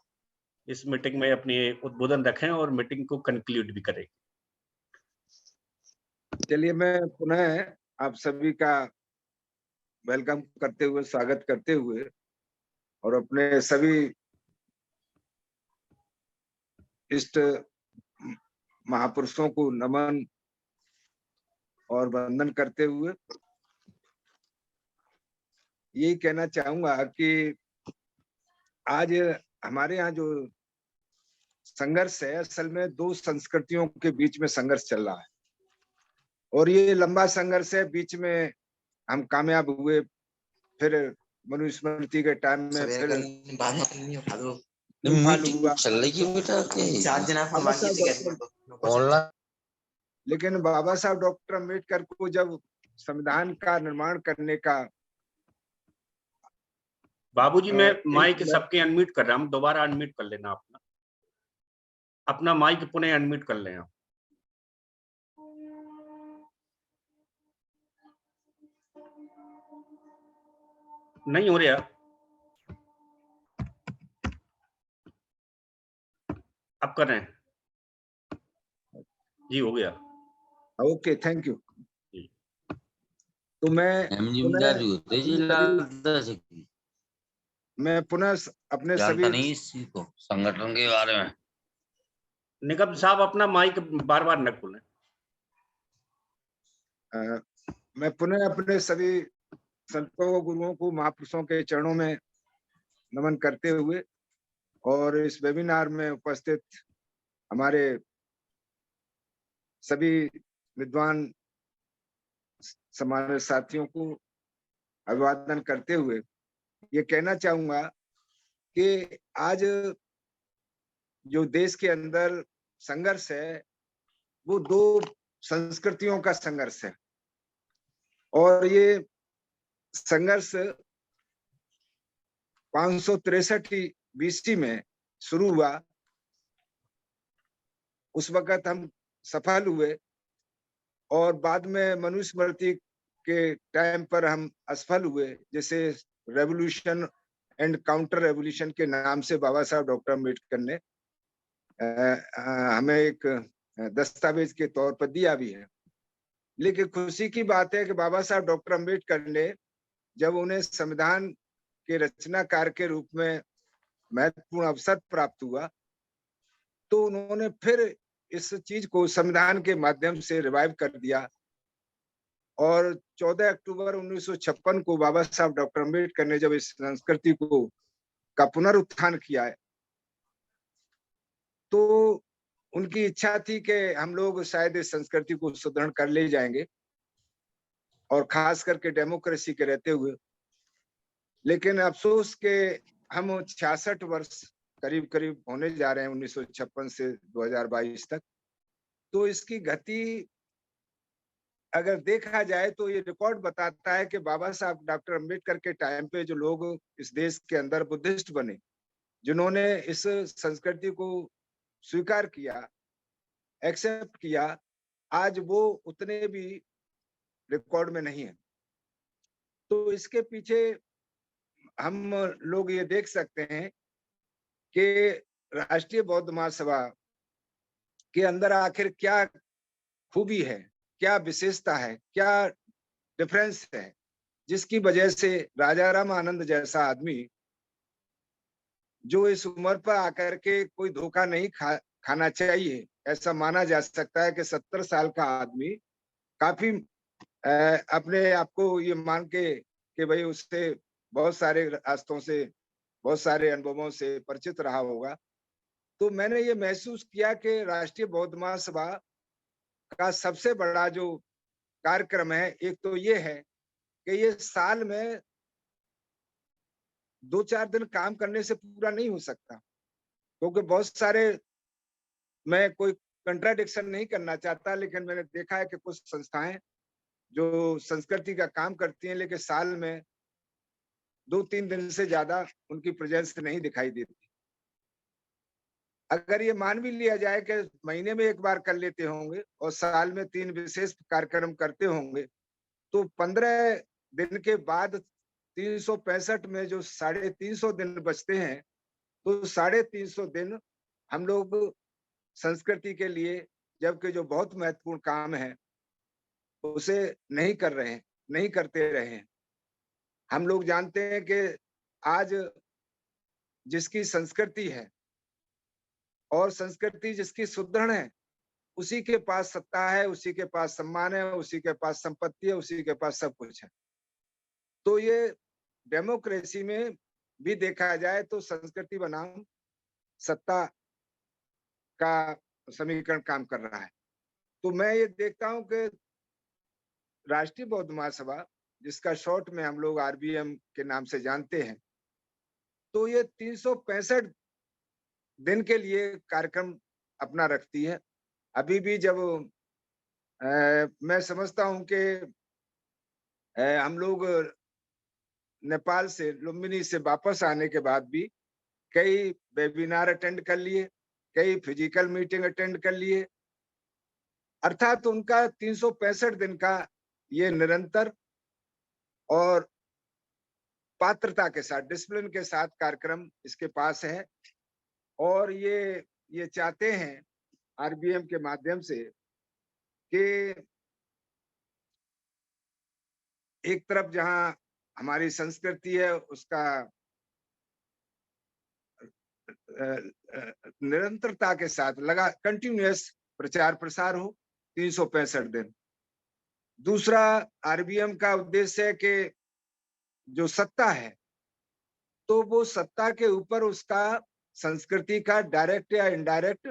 इस मीटिंग में अपने उद्बोधन रखें और मीटिंग को कंक्लूड भी करें। चलिए, मैं पुनः आप सभी का वेलकम करते हुए, स्वागत करते हुए, और अपने सभी इष्ट महापुरुषों को नमन और वंदन करते हुए यही कहना चाहूंगा कि आज हमारे यहाँ जो संघर्ष है, असल में दो संस्कृतियों के बीच में संघर्ष चल रहा है और ये लंबा संघर्ष है। बीच में हम कामयाब हुए, फिर मनुस्मृति के टाइम में फिर तूफान हुआ, चल रही है बेटा लेकिन बाबा साहब डॉक्टर अम्बेडकर को जब संविधान का निर्माण करने का बाबूजी, मैं माइक सबके अनम्यूट कर रहा हूँ, दोबारा अनम्यूट कर लेना अपना माइक पुनः अनम्यूट कर लें आप। नहीं हो रहा, अब कर रहे हैं जी, हो गया। Okay, thank you. तो मैं पुनः अपने सभी नहीं इसी को संगठन के बारे में। निगम साहब अपना माइक बार बार न खोलें। मैं पुनः अपने सभी संतों, गुरुओं को, महापुरुषों के चरणों में नमन करते हुए और इस वेबिनार में उपस्थित हमारे सभी विद्वान समाज साथियों को अभिवादन करते हुए ये कहना चाहूंगा कि आज जो देश के अंदर संघर्ष है वो दो संस्कृतियों का संघर्ष है और ये संघर्ष 563 BC में शुरू हुआ। उस वक्त हम सफल हुए और बाद में मनुस्मृति के टाइम पर हम असफल हुए, जैसे रेवोल्यूशन एंड काउंटर रेवोल्यूशन के नाम से बाबा साहब डॉक्टर अम्बेडकर ने हमें एक दस्तावेज के तौर पर दिया भी है। लेकिन खुशी की बात है कि बाबा साहब डॉक्टर अम्बेडकर ने जब उन्हें संविधान के रचनाकार के रूप में महत्वपूर्ण अवसर प्राप्त हुआ तो उन्होंने फिर इस चीज को संविधान के माध्यम से रिवाइव कर दिया और 14 अक्टूबर 1956 को बाबा साहब डॉक्टर अम्बेडकर ने जब इस संस्कृति को का पुनरुत्थान किया है तो उनकी इच्छा थी कि हम लोग शायद इस संस्कृति को सुदृढ़ कर ले जाएंगे और खास करके डेमोक्रेसी के रहते हुए। लेकिन अफसोस के हम 66 वर्ष करीब करीब होने जा रहे हैं 1956 से 2022 तक, तो इसकी गति अगर देखा जाए तो ये रिकॉर्ड बताता है कि बाबा साहब डॉक्टर अम्बेडकर के टाइम पे जो लोग इस देश के अंदर बुद्धिस्ट बने, जिन्होंने इस संस्कृति को स्वीकार किया, एक्सेप्ट किया, आज वो उतने भी रिकॉर्ड में नहीं है। तो इसके पीछे हम लोग ये देख सकते हैं कि राष्ट्रीय बौद्ध महासभा के अंदर आखिर क्या खूबी है, क्या विशेषता है, क्या डिफरेंस है, जिसकी वजह से राजा राम आनंद जैसा आदमी जो इस उम्र पर आकर के कोई धोखा नहीं खाना चाहिए, ऐसा माना जा सकता है कि 70 साल का आदमी काफी अपने आप को ये मान के कि भाई उससे बहुत सारे रास्तों से, बहुत सारे अनुभवों से परिचित रहा होगा। तो मैंने ये महसूस किया कि राष्ट्रीय बौद्ध महासभा का सबसे बड़ा जो कार्यक्रम है, एक तो ये है कि ये साल में 2-4 दिन काम करने से पूरा नहीं हो सकता, क्योंकि बहुत सारे, मैं कोई कंट्राडिक्शन नहीं करना चाहता, लेकिन मैंने देखा है कि कुछ संस्थाएं जो संस्कृति का काम करती हैं लेकिन साल में 2-3 दिन से ज्यादा उनकी प्रेजेंस नहीं दिखाई देती। अगर ये मान भी लिया जाए कि महीने में एक बार कर लेते होंगे और साल में 3 विशेष कार्यक्रम करते होंगे, तो 15 दिन के बाद 365 में जो 350 दिन बचते हैं, तो 350 दिन हम लोग संस्कृति के लिए, जबकि जो बहुत महत्वपूर्ण काम है उसे नहीं कर रहे हैं, नहीं करते रहे हैं। हम लोग जानते हैं कि आज जिसकी संस्कृति है और संस्कृति जिसकी सुदृढ़ है, उसी के पास सत्ता है, उसी के पास सम्मान है, उसी के पास संपत्ति है, उसी के पास सब कुछ है। तो ये डेमोक्रेसी में भी देखा जाए तो संस्कृति बनाम सत्ता का समीकरण काम कर रहा है। तो मैं ये देखता हूं कि राष्ट्रीय बौद्ध महासभा, जिसका शॉर्ट में हम लोग आरबीएम के नाम से जानते हैं, तो ये 365 दिन के लिए कार्यक्रम अपना रखती है। अभी भी जब मैं समझता हूं कि हम लोग नेपाल से, लुम्बिनी से वापस आने के बाद भी कई वेबिनार अटेंड कर लिए, कई फिजिकल मीटिंग अटेंड कर लिए, अर्थात उनका 365 दिन का ये निरंतर और पात्रता के साथ, डिसिप्लिन के साथ कार्यक्रम इसके पास है। और ये चाहते हैं आरबीएम के माध्यम से कि एक तरफ जहां हमारी संस्कृति है उसका निरंतरता के साथ लगा कंटिन्यूअस प्रचार प्रसार हो 365 दिन। दूसरा, आरबीएम का उद्देश्य है कि जो सत्ता है तो वो सत्ता के ऊपर उसका संस्कृति का डायरेक्ट या इनडायरेक्ट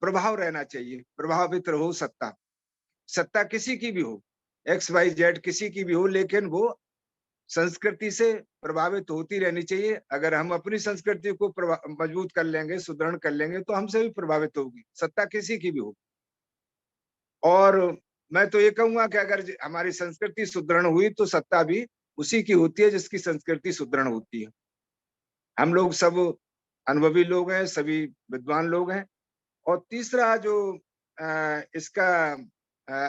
प्रभाव रहना चाहिए, प्रभावित हो सत्ता किसी की भी हो, XYZ किसी की भी हो, लेकिन वो संस्कृति से प्रभावित होती रहनी चाहिए। अगर हम अपनी संस्कृति को मजबूत कर लेंगे, सुदृढ़ कर लेंगे, तो हमसे भी प्रभावित होगी, सत्ता किसी की भी हो। और मैं तो ये कहूंगा कि अगर हमारी संस्कृति सुदृढ़ हुई तो सत्ता भी उसी की होती है जिसकी संस्कृति सुदृढ़ होती है। हम लोग सब अनुभवी लोग हैं, सभी विद्वान लोग हैं। और तीसरा जो इसका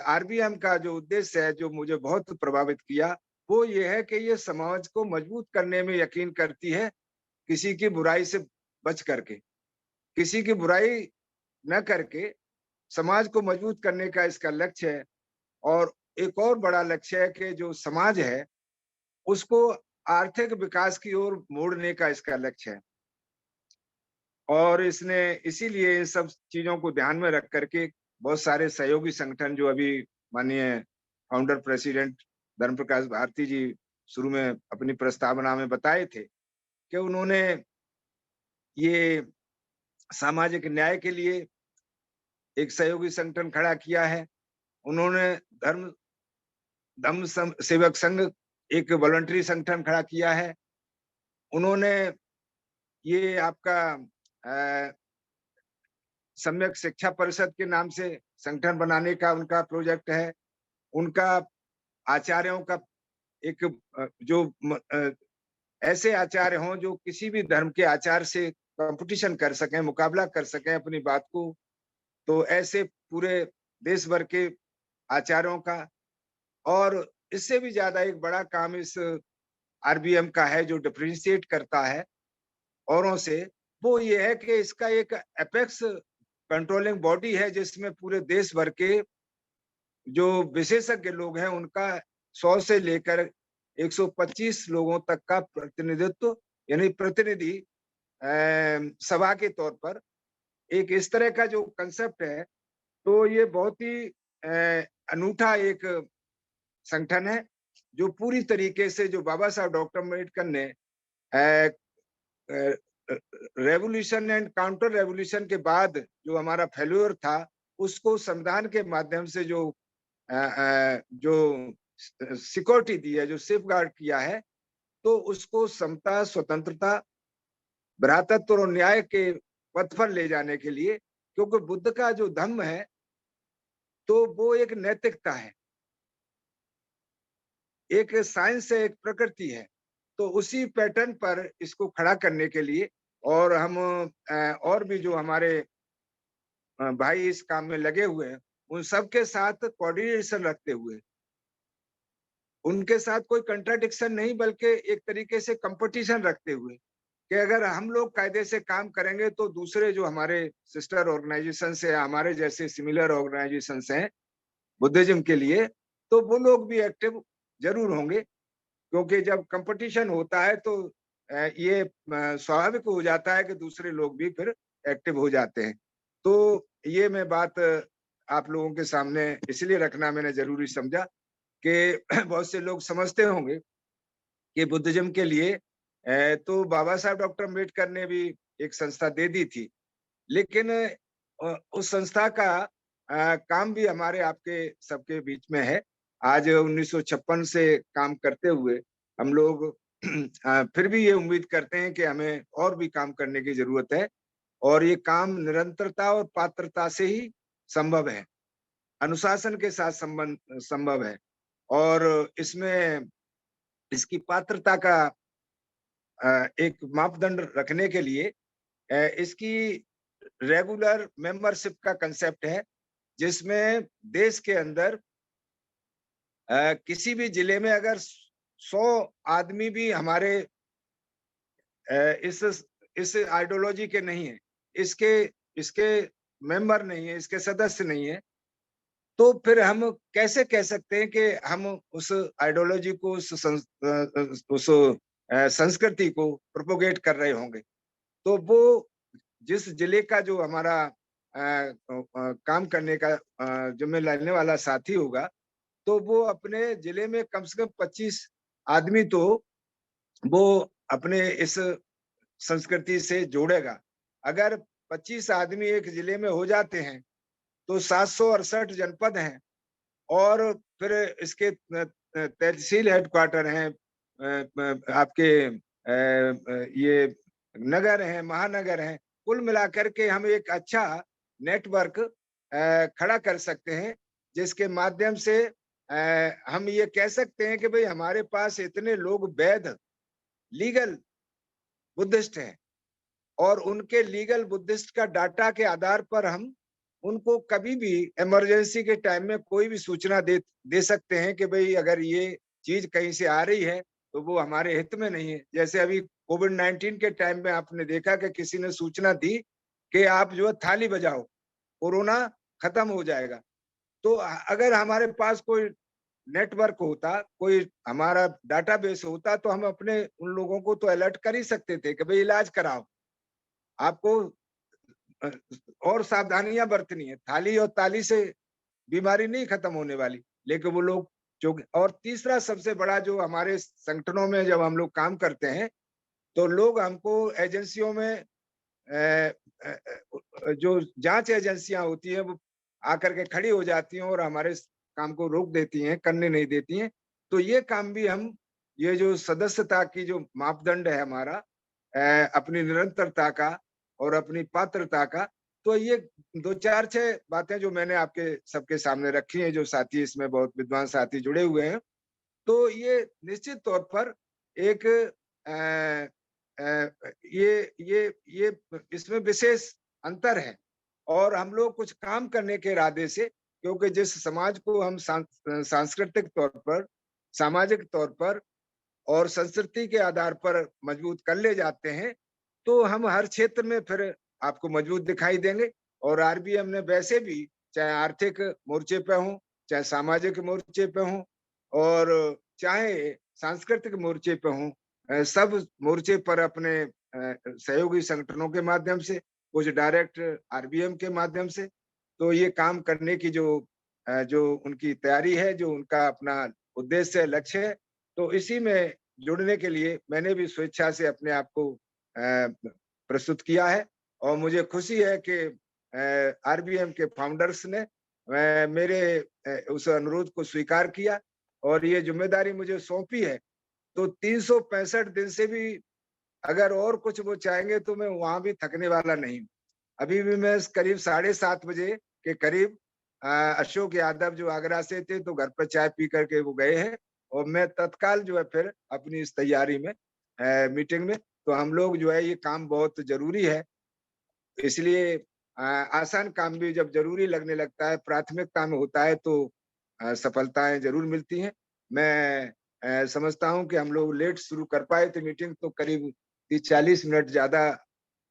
आरबीएम का जो उद्देश्य है, जो मुझे बहुत प्रभावित किया, वो ये है कि ये समाज को मजबूत करने में यकीन करती है, किसी की बुराई से बच करके, किसी की बुराई न करके समाज को मजबूत करने का इसका लक्ष्य है। और एक और बड़ा लक्ष्य है कि जो समाज है उसको आर्थिक विकास की ओर मोड़ने का इसका लक्ष्य है। और इसने इसीलिए इन सब चीजों को ध्यान में रख करके बहुत सारे सहयोगी संगठन, जो अभी माननीय फाउंडर प्रेसिडेंट धर्म प्रकाश भारती जी शुरू में अपनी प्रस्तावना में बताए थे कि उन्होंने ये सामाजिक न्याय के लिए एक सहयोगी संगठन खड़ा किया है। उन्होंने धम्म सेवक संघ एक वॉलंटरी संगठन खड़ा किया है। उन्होंने ये आपका सम्यक शिक्षा परिषद के नाम से संगठन बनाने का उनका प्रोजेक्ट है। उनका आचार्यों का एक जो ऐसे आचार्य हों जो किसी भी धर्म के आचार्य से कंपटीशन कर सकें, मुकाबला कर सकें अपनी बात को, तो ऐसे पूरे देश भर के आचार्यों का। और इससे भी ज्यादा एक बड़ा काम इस आरबीएम का है जो डिफरेंशिएट करता है औरों से, वो ये है कि इसका एक एपेक्स कंट्रोलिंग बॉडी है जिसमें पूरे देश भर के जो विशेषज्ञ लोग हैं उनका 100 से लेकर 125 लोगों तक का प्रतिनिधित्व, यानी प्रतिनिधि सभा के तौर पर एक इस तरह का जो कंसेप्ट है, तो ये बहुत ही अनूठा एक संगठन है जो पूरी तरीके से जो बाबा साहब डॉक्टर अम्बेडकर ने रेवोल्यूशन एंड काउंटर रेवोल्यूशन के बाद जो हमारा फेल्योर था, उसको संविधान के माध्यम से जो सिक्योरिटी दी है, जो सेफगार्ड किया है, तो उसको समता, स्वतंत्रता, भ्रातृत्व और न्याय के पथ पर ले जाने के लिए, क्योंकि बुद्ध का जो धम्म है तो वो एक नैतिकता है, एक साइंस है, एक प्रकृति है। तो उसी पैटर्न पर इसको खड़ा करने के लिए और हम और भी जो हमारे भाई इस काम में लगे हुए हैं, उन सबके साथ कोऑर्डिनेशन रखते हुए, उनके साथ कोई कंट्राडिक्शन नहीं बल्कि एक तरीके से कंपटीशन रखते हुए कि अगर हम लोग कायदे से काम करेंगे तो दूसरे जो हमारे सिस्टर ऑर्गेनाइजेशन है, हमारे जैसे सिमिलर ऑर्गेनाइजेशन हैं बुद्धिज्म के लिए, तो वो लोग भी एक्टिव जरूर होंगे। क्योंकि जब कंपटीशन होता है तो ये स्वाभाविक हो जाता है कि दूसरे लोग भी फिर एक्टिव हो जाते हैं। तो ये मैं बात आप लोगों के सामने इसलिए रखना मैंने जरूरी समझा कि बहुत से लोग समझते होंगे कि बुद्धिज्म के लिए तो बाबा साहब डॉक्टर अम्बेडकर ने भी एक संस्था दे दी थी, लेकिन उस संस्था का काम भी हमारे आपके सबके बीच में है। आज 1956 से काम करते हुए हम लोग फिर भी ये उम्मीद करते हैं कि हमें और भी काम करने की जरूरत है, और ये काम निरंतरता और पात्रता से ही संभव है, अनुशासन के साथ संभव है। और इसमें इसकी पात्रता का एक मापदंड रखने के लिए इसकी रेगुलर मेंबरशिप का कंसेप्ट है, जिसमें देश के अंदर किसी भी जिले में अगर 100 आदमी भी हमारे इस आइडियोलॉजी के नहीं है, इसके मेंबर नहीं है, इसके सदस्य नहीं है, तो फिर हम कैसे कह सकते हैं कि हम उस आइडियोलॉजी को, उस संस्कृति को प्रोपोगेट कर रहे होंगे। तो वो जिस जिले का जो हमारा काम करने का जिम्मे लेने वाला साथी होगा, तो वो अपने जिले में कम से कम 25 आदमी तो वो अपने इस संस्कृति से जोड़ेगा। अगर 25 आदमी एक जिले में हो जाते हैं तो 768 जनपद हैं, और फिर इसके तहसील हेडक्वार्टर हैं, आपके ये नगर हैं, महानगर हैं। कुल मिलाकर के हम एक अच्छा नेटवर्क खड़ा कर सकते हैं, जिसके माध्यम से हम ये कह सकते हैं कि भाई हमारे पास इतने लोग वैध लीगल बुद्धिस्ट हैं, और उनके लीगल बुद्धिस्ट का डाटा के आधार पर हम उनको कभी भी इमरजेंसी के टाइम में कोई भी सूचना दे सकते हैं कि भाई अगर ये चीज कहीं से आ रही है तो वो हमारे हित में नहीं है। जैसे अभी कोविड-19 के टाइम में आपने देखा कि किसी ने सूचना दी कि आप जो है थाली बजाओ, कोरोना खत्म हो जाएगा। तो अगर हमारे पास कोई नेटवर्क होता, कोई हमारा डाटाबेस होता, तो हम अपने उन लोगों को तो अलर्ट कर ही सकते थे कि भाई इलाज कराओ, आपको और सावधानियां बरतनी है, थाली और ताली से बीमारी नहीं खत्म होने वाली। लेकिन वो लोग जो, और तीसरा सबसे बड़ा जो हमारे संगठनों में जब हम लोग काम करते हैं, तो लोग हमको एजेंसियों में जो जांच एजेंसियां होती हैं वो आकर के खड़ी हो जाती हैं और हमारे काम को रोक देती हैं, करने नहीं देती हैं। तो ये काम भी हम, ये जो सदस्यता की जो मापदंड है हमारा, अपनी निरंतरता का और अपनी पात्रता का, तो ये 2-4-6 बातें जो मैंने आपके सबके सामने रखी हैं, जो साथी इसमें बहुत विद्वान साथी जुड़े हुए हैं, तो ये निश्चित तौर पर एक ये इसमें विशेष अंतर है। और हम लोग कुछ काम करने के इरादे से, क्योंकि जिस समाज को हम सांस्कृतिक तौर पर, सामाजिक तौर पर और संस्कृति के आधार पर मजबूत कर ले जाते हैं, तो हम हर क्षेत्र में फिर आपको मजबूत दिखाई देंगे। और आरबीएम ने वैसे भी, चाहे आर्थिक मोर्चे पे हो, चाहे सामाजिक मोर्चे पे हो, और चाहे सांस्कृतिक मोर्चे पे हो, सब मोर्चे पर अपने सहयोगी संगठनों के माध्यम से, कुछ डायरेक्ट आरबीएम के माध्यम से, तो ये काम करने की जो उनकी तैयारी है, जो उनका अपना उद्देश्य है, लक्ष्य है, तो इसी में जुड़ने के लिए मैंने भी स्वेच्छा से अपने आप को प्रस्तुत किया है। और मुझे खुशी है कि आरबीएम के फाउंडर्स ने मेरे उस अनुरोध को स्वीकार किया और ये जिम्मेदारी मुझे सौंपी है। तो 365 दिन से भी अगर और कुछ वो चाहेंगे तो मैं वहां भी थकने वाला नहीं। अभी भी मैं करीब 7:30 बजे के करीब अशोक यादव जो आगरा से थे, तो घर पर चाय पी करके वो गए हैं, और मैं तत्काल जो है फिर अपनी इस तैयारी में मीटिंग में, तो हम लोग जो है, ये काम बहुत जरूरी है, इसलिए आसान काम भी जब जरूरी लगने लगता है, प्राथमिकता में होता है, तो सफलताएं जरूर मिलती हैं। मैं समझता हूं कि हम लोग लेट शुरू कर पाए थे मीटिंग, तो करीब 30-40 मिनट ज्यादा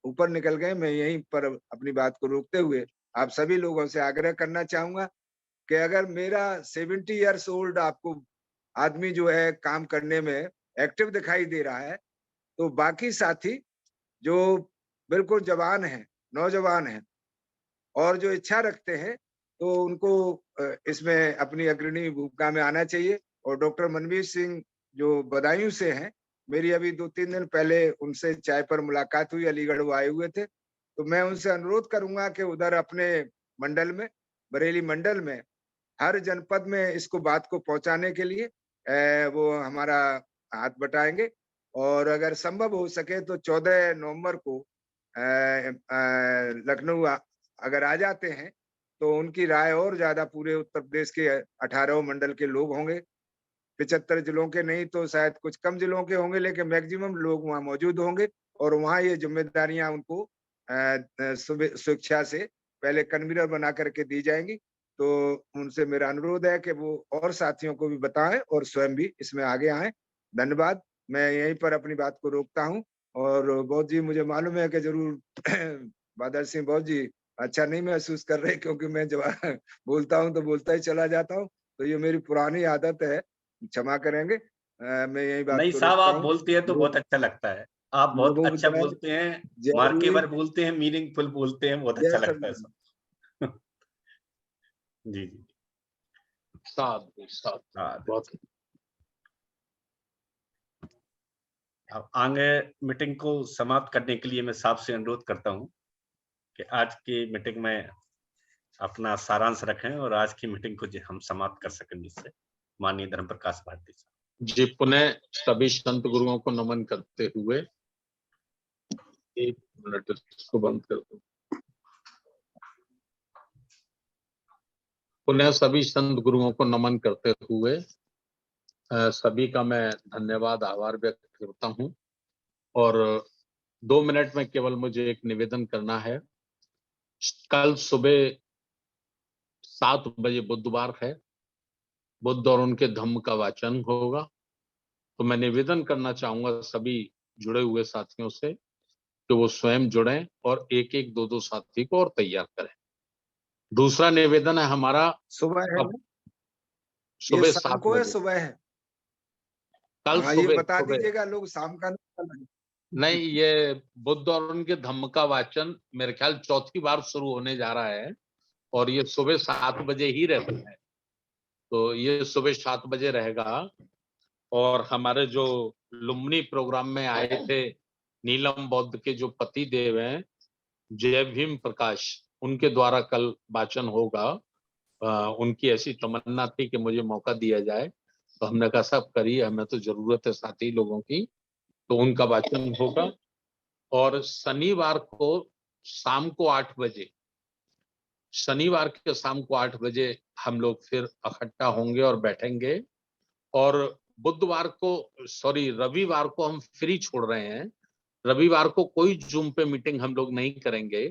ऊपर निकल गए। मैं यहीं पर अपनी बात को रोकते हुए आप सभी लोगों से आग्रह करना चाहूंगा कि अगर मेरा 70 इयर्स ओल्ड आपको आदमी जो है काम करने में एक्टिव दिखाई दे रहा है, तो बाकी साथी जो बिल्कुल जवान हैं, नौजवान हैं, और जो इच्छा रखते हैं, तो उनको इसमें अपनी अग्रणी भूमिका में आना चाहिए। और डॉक्टर मनवीर सिंह जो बदायूं से हैं, मेरी अभी 2-3 दिन पहले उनसे चाय पर मुलाकात हुई, अलीगढ़ वो आए हुए थे। तो मैं उनसे अनुरोध करूंगा कि उधर अपने मंडल में, बरेली मंडल में, हर जनपद में इसको बात को पहुंचाने के लिए वो हमारा हाथ बटाएंगे। और अगर संभव हो सके तो 14 नवंबर को लखनऊ अगर आ जाते हैं तो उनकी राय और ज्यादा पूरे उत्तर प्रदेश के 18 मंडल के लोग होंगे। 75 जिलों के नहीं तो शायद कुछ कम जिलों के होंगे, लेकिन मैक्सिमम लोग वहाँ मौजूद होंगे। और वहाँ ये जिम्मेदारियां उनको शिक्षा से पहले कन्वीनर बना करके दी जाएंगी। तो उनसे मेरा अनुरोध है कि वो और साथियों को भी बताएं और स्वयं भी इसमें आगे आएं। धन्यवाद। मैं यहीं पर अपनी बात को रोकता हूं। और बौद्ध जी, मुझे मालूम है कि जरूर बादल सिंह बौद्ध जी अच्छा नहीं महसूस कर रहे, क्योंकि मैं जब बोलता हूं तो बोलता ही चला जाता हूं। तो ये मेरी पुरानी आदत है, क्षमा करेंगे। मैं यही बात नहीं को साहब, रोकता आप हूं। बोलते हैं तो बहुत अच्छा लगता है। आप बहुत लोगों की अच्छा तरह बोलते हैं, जय मार्केवर भीम, बोलते हैं, मीनिंगफुल बोलते हैं, बहुत जय अच्छा लगता है संविधान। सब। जी जी, साथ साथ हाँ। बहुत अब आगे मीटिंग को समाप्त करने के लिए मैं साहब से अनुरोध करता हूं कि आज की मीटिंग में अपना सारांश रखें और आज की मीटिंग को हम समाप्त कर सकें जिससे। माननीय धर्म प्रकाश भारती साहब जी, पुनः सभी संत गुरुओं को नमन करते हुए, 1 मिनट इसको बंद कर दो। पुनः सभी संत गुरुओं को नमन करते हुए सभी का मैं धन्यवाद, आभार व्यक्त करता हूं। और 2 मिनट में केवल मुझे एक निवेदन करना है। कल सुबह 7 बजे बुधवार है, बुद्ध और उनके धम्म का वाचन होगा। तो मैं निवेदन करना चाहूंगा सभी जुड़े हुए साथियों से कि वो स्वयं जुड़ें और एक-एक, 2-2 साथी को और तैयार करें। दूसरा निवेदन है हमारा, सुबह है अब ना? ये सुबह शाम 7 को है, बजे, सुबह है? कल हाँ, ये सुबह बता सुबह दीजिएगा, लोग शाम का नहीं। नहीं, ये बुद्ध और उनके धम्म का वाचन मेरे ख्याल चौथी बार शुरू होने जा रहा है और ये सुबह 7 बजे ही रहता है। तो ये सुबह 7 बजे रहेगा। और हमारे जो लुम्बिनी प्रोग्राम में आए थे नीलम बौद्ध के जो पति देव हैं जय भीम प्रकाश, उनके द्वारा कल वाचन होगा। उनकी ऐसी तमन्ना थी कि मुझे मौका दिया जाए, तो हमने कहा सब करिए, हमें तो जरूरत है साथी लोगों की। तो उनका वाचन होगा। और शनिवार को शाम को 8 बजे, शनिवार के शाम को 8 बजे हम लोग फिर इकट्ठा होंगे और बैठेंगे। और बुधवार को, सॉरी, रविवार को हम फ्री छोड़ रहे हैं। रविवार को कोई जूम पे मीटिंग हम लोग नहीं करेंगे।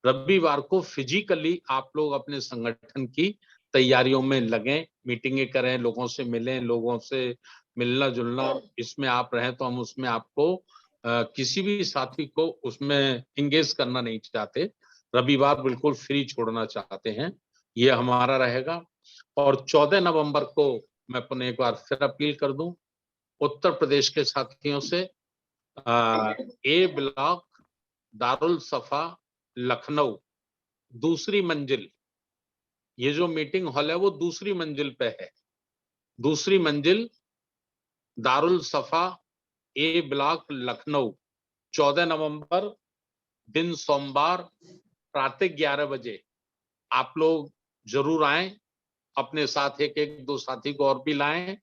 रविवार को फिजिकली आप लोग अपने संगठन की तैयारियों में लगें, मीटिंगें करें, लोगों से मिलें, लोगों से मिलना जुलना इसमें आप रहें। तो हम उसमें आपको किसी भी साथी को उसमें इंगेज करना नहीं चाहते। रविवार बिल्कुल फ्री छोड़ना चाहते हैं, ये हमारा रहेगा। और 14 नवंबर को मैं पुनः एक बार फिर अपील कर दूं उत्तर प्रदेश के साथियों से, ए ब्लॉक दारुल सफा लखनऊ, दूसरी मंजिल, ये जो मीटिंग हॉल है वो दूसरी मंजिल पे है। दूसरी मंजिल दारुल सफा, ए ब्लॉक लखनऊ, 14 नवंबर दिन सोमवार, प्रातः 11 बजे आप लोग जरूर आए। अपने साथ एक एक 2 साथी को और भी लाएं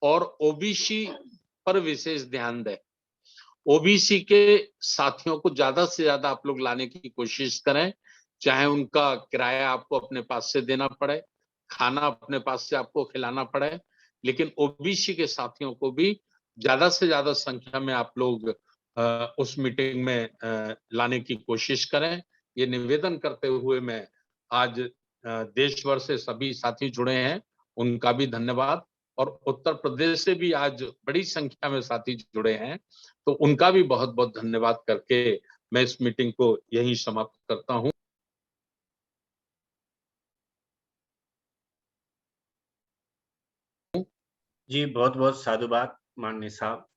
और ओबीसी पर विशेष ध्यान दें। ओबीसी के साथियों को ज्यादा से ज्यादा आप लोग लाने की कोशिश करें, चाहे उनका किराया आपको अपने पास से देना पड़े, खाना अपने पास से आपको खिलाना पड़े, लेकिन ओबीसी के साथियों को भी ज्यादा से ज्यादा संख्या में आप लोग उस मीटिंग में लाने की कोशिश करें। ये निवेदन करते हुए मैं आज देश भर से सभी साथी जुड़े हैं, उनका भी धन्यवाद। और उत्तर प्रदेश से भी आज बड़ी संख्या में साथी जुड़े हैं, तो उनका भी बहुत बहुत धन्यवाद करके मैं इस मीटिंग को यहीं समाप्त करता हूं। जी, बहुत बहुत साधुवाद माननीय साहब।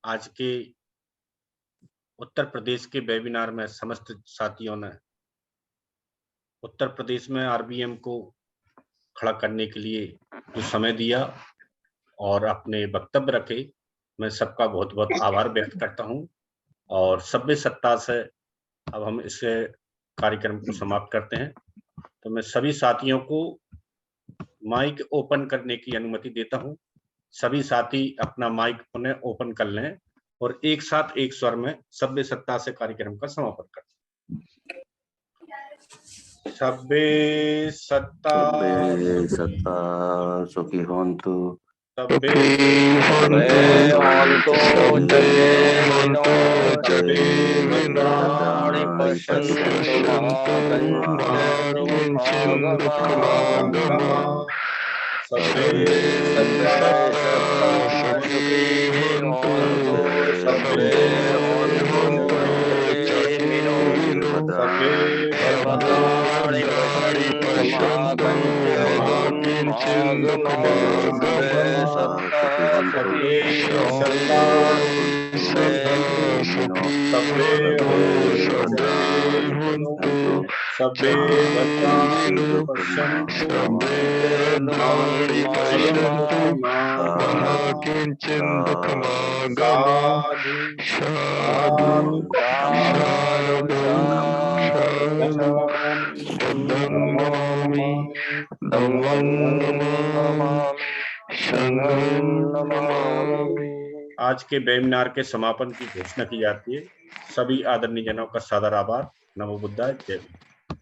आज के उत्तर प्रदेश के वेबिनार में समस्त साथियों ने उत्तर प्रदेश में आरबीएम को खड़ा करने के लिए जो समय दिया और अपने वक्तव्य रखे, मैं सबका बहुत बहुत आभार व्यक्त करता हूं। और सभ्य सत्ता से अब हम इस कार्यक्रम को समाप्त करते हैं। तो मैं सभी साथियों को माइक ओपन करने की अनुमति देता हूं। सभी साथी अपना माइक पुनः ओपन कर लें और एक साथ एक स्वर में सभ्य सत्ता से कार्यक्रम का समापन करते हैं। सभ्य सत्ता सुखी होन्तु। सभ्य आज के वेबिनार के समापन की घोषणा की जाती है। सभी आदरणीय जनों का सादर आभार। नमो बुद्धाय। जय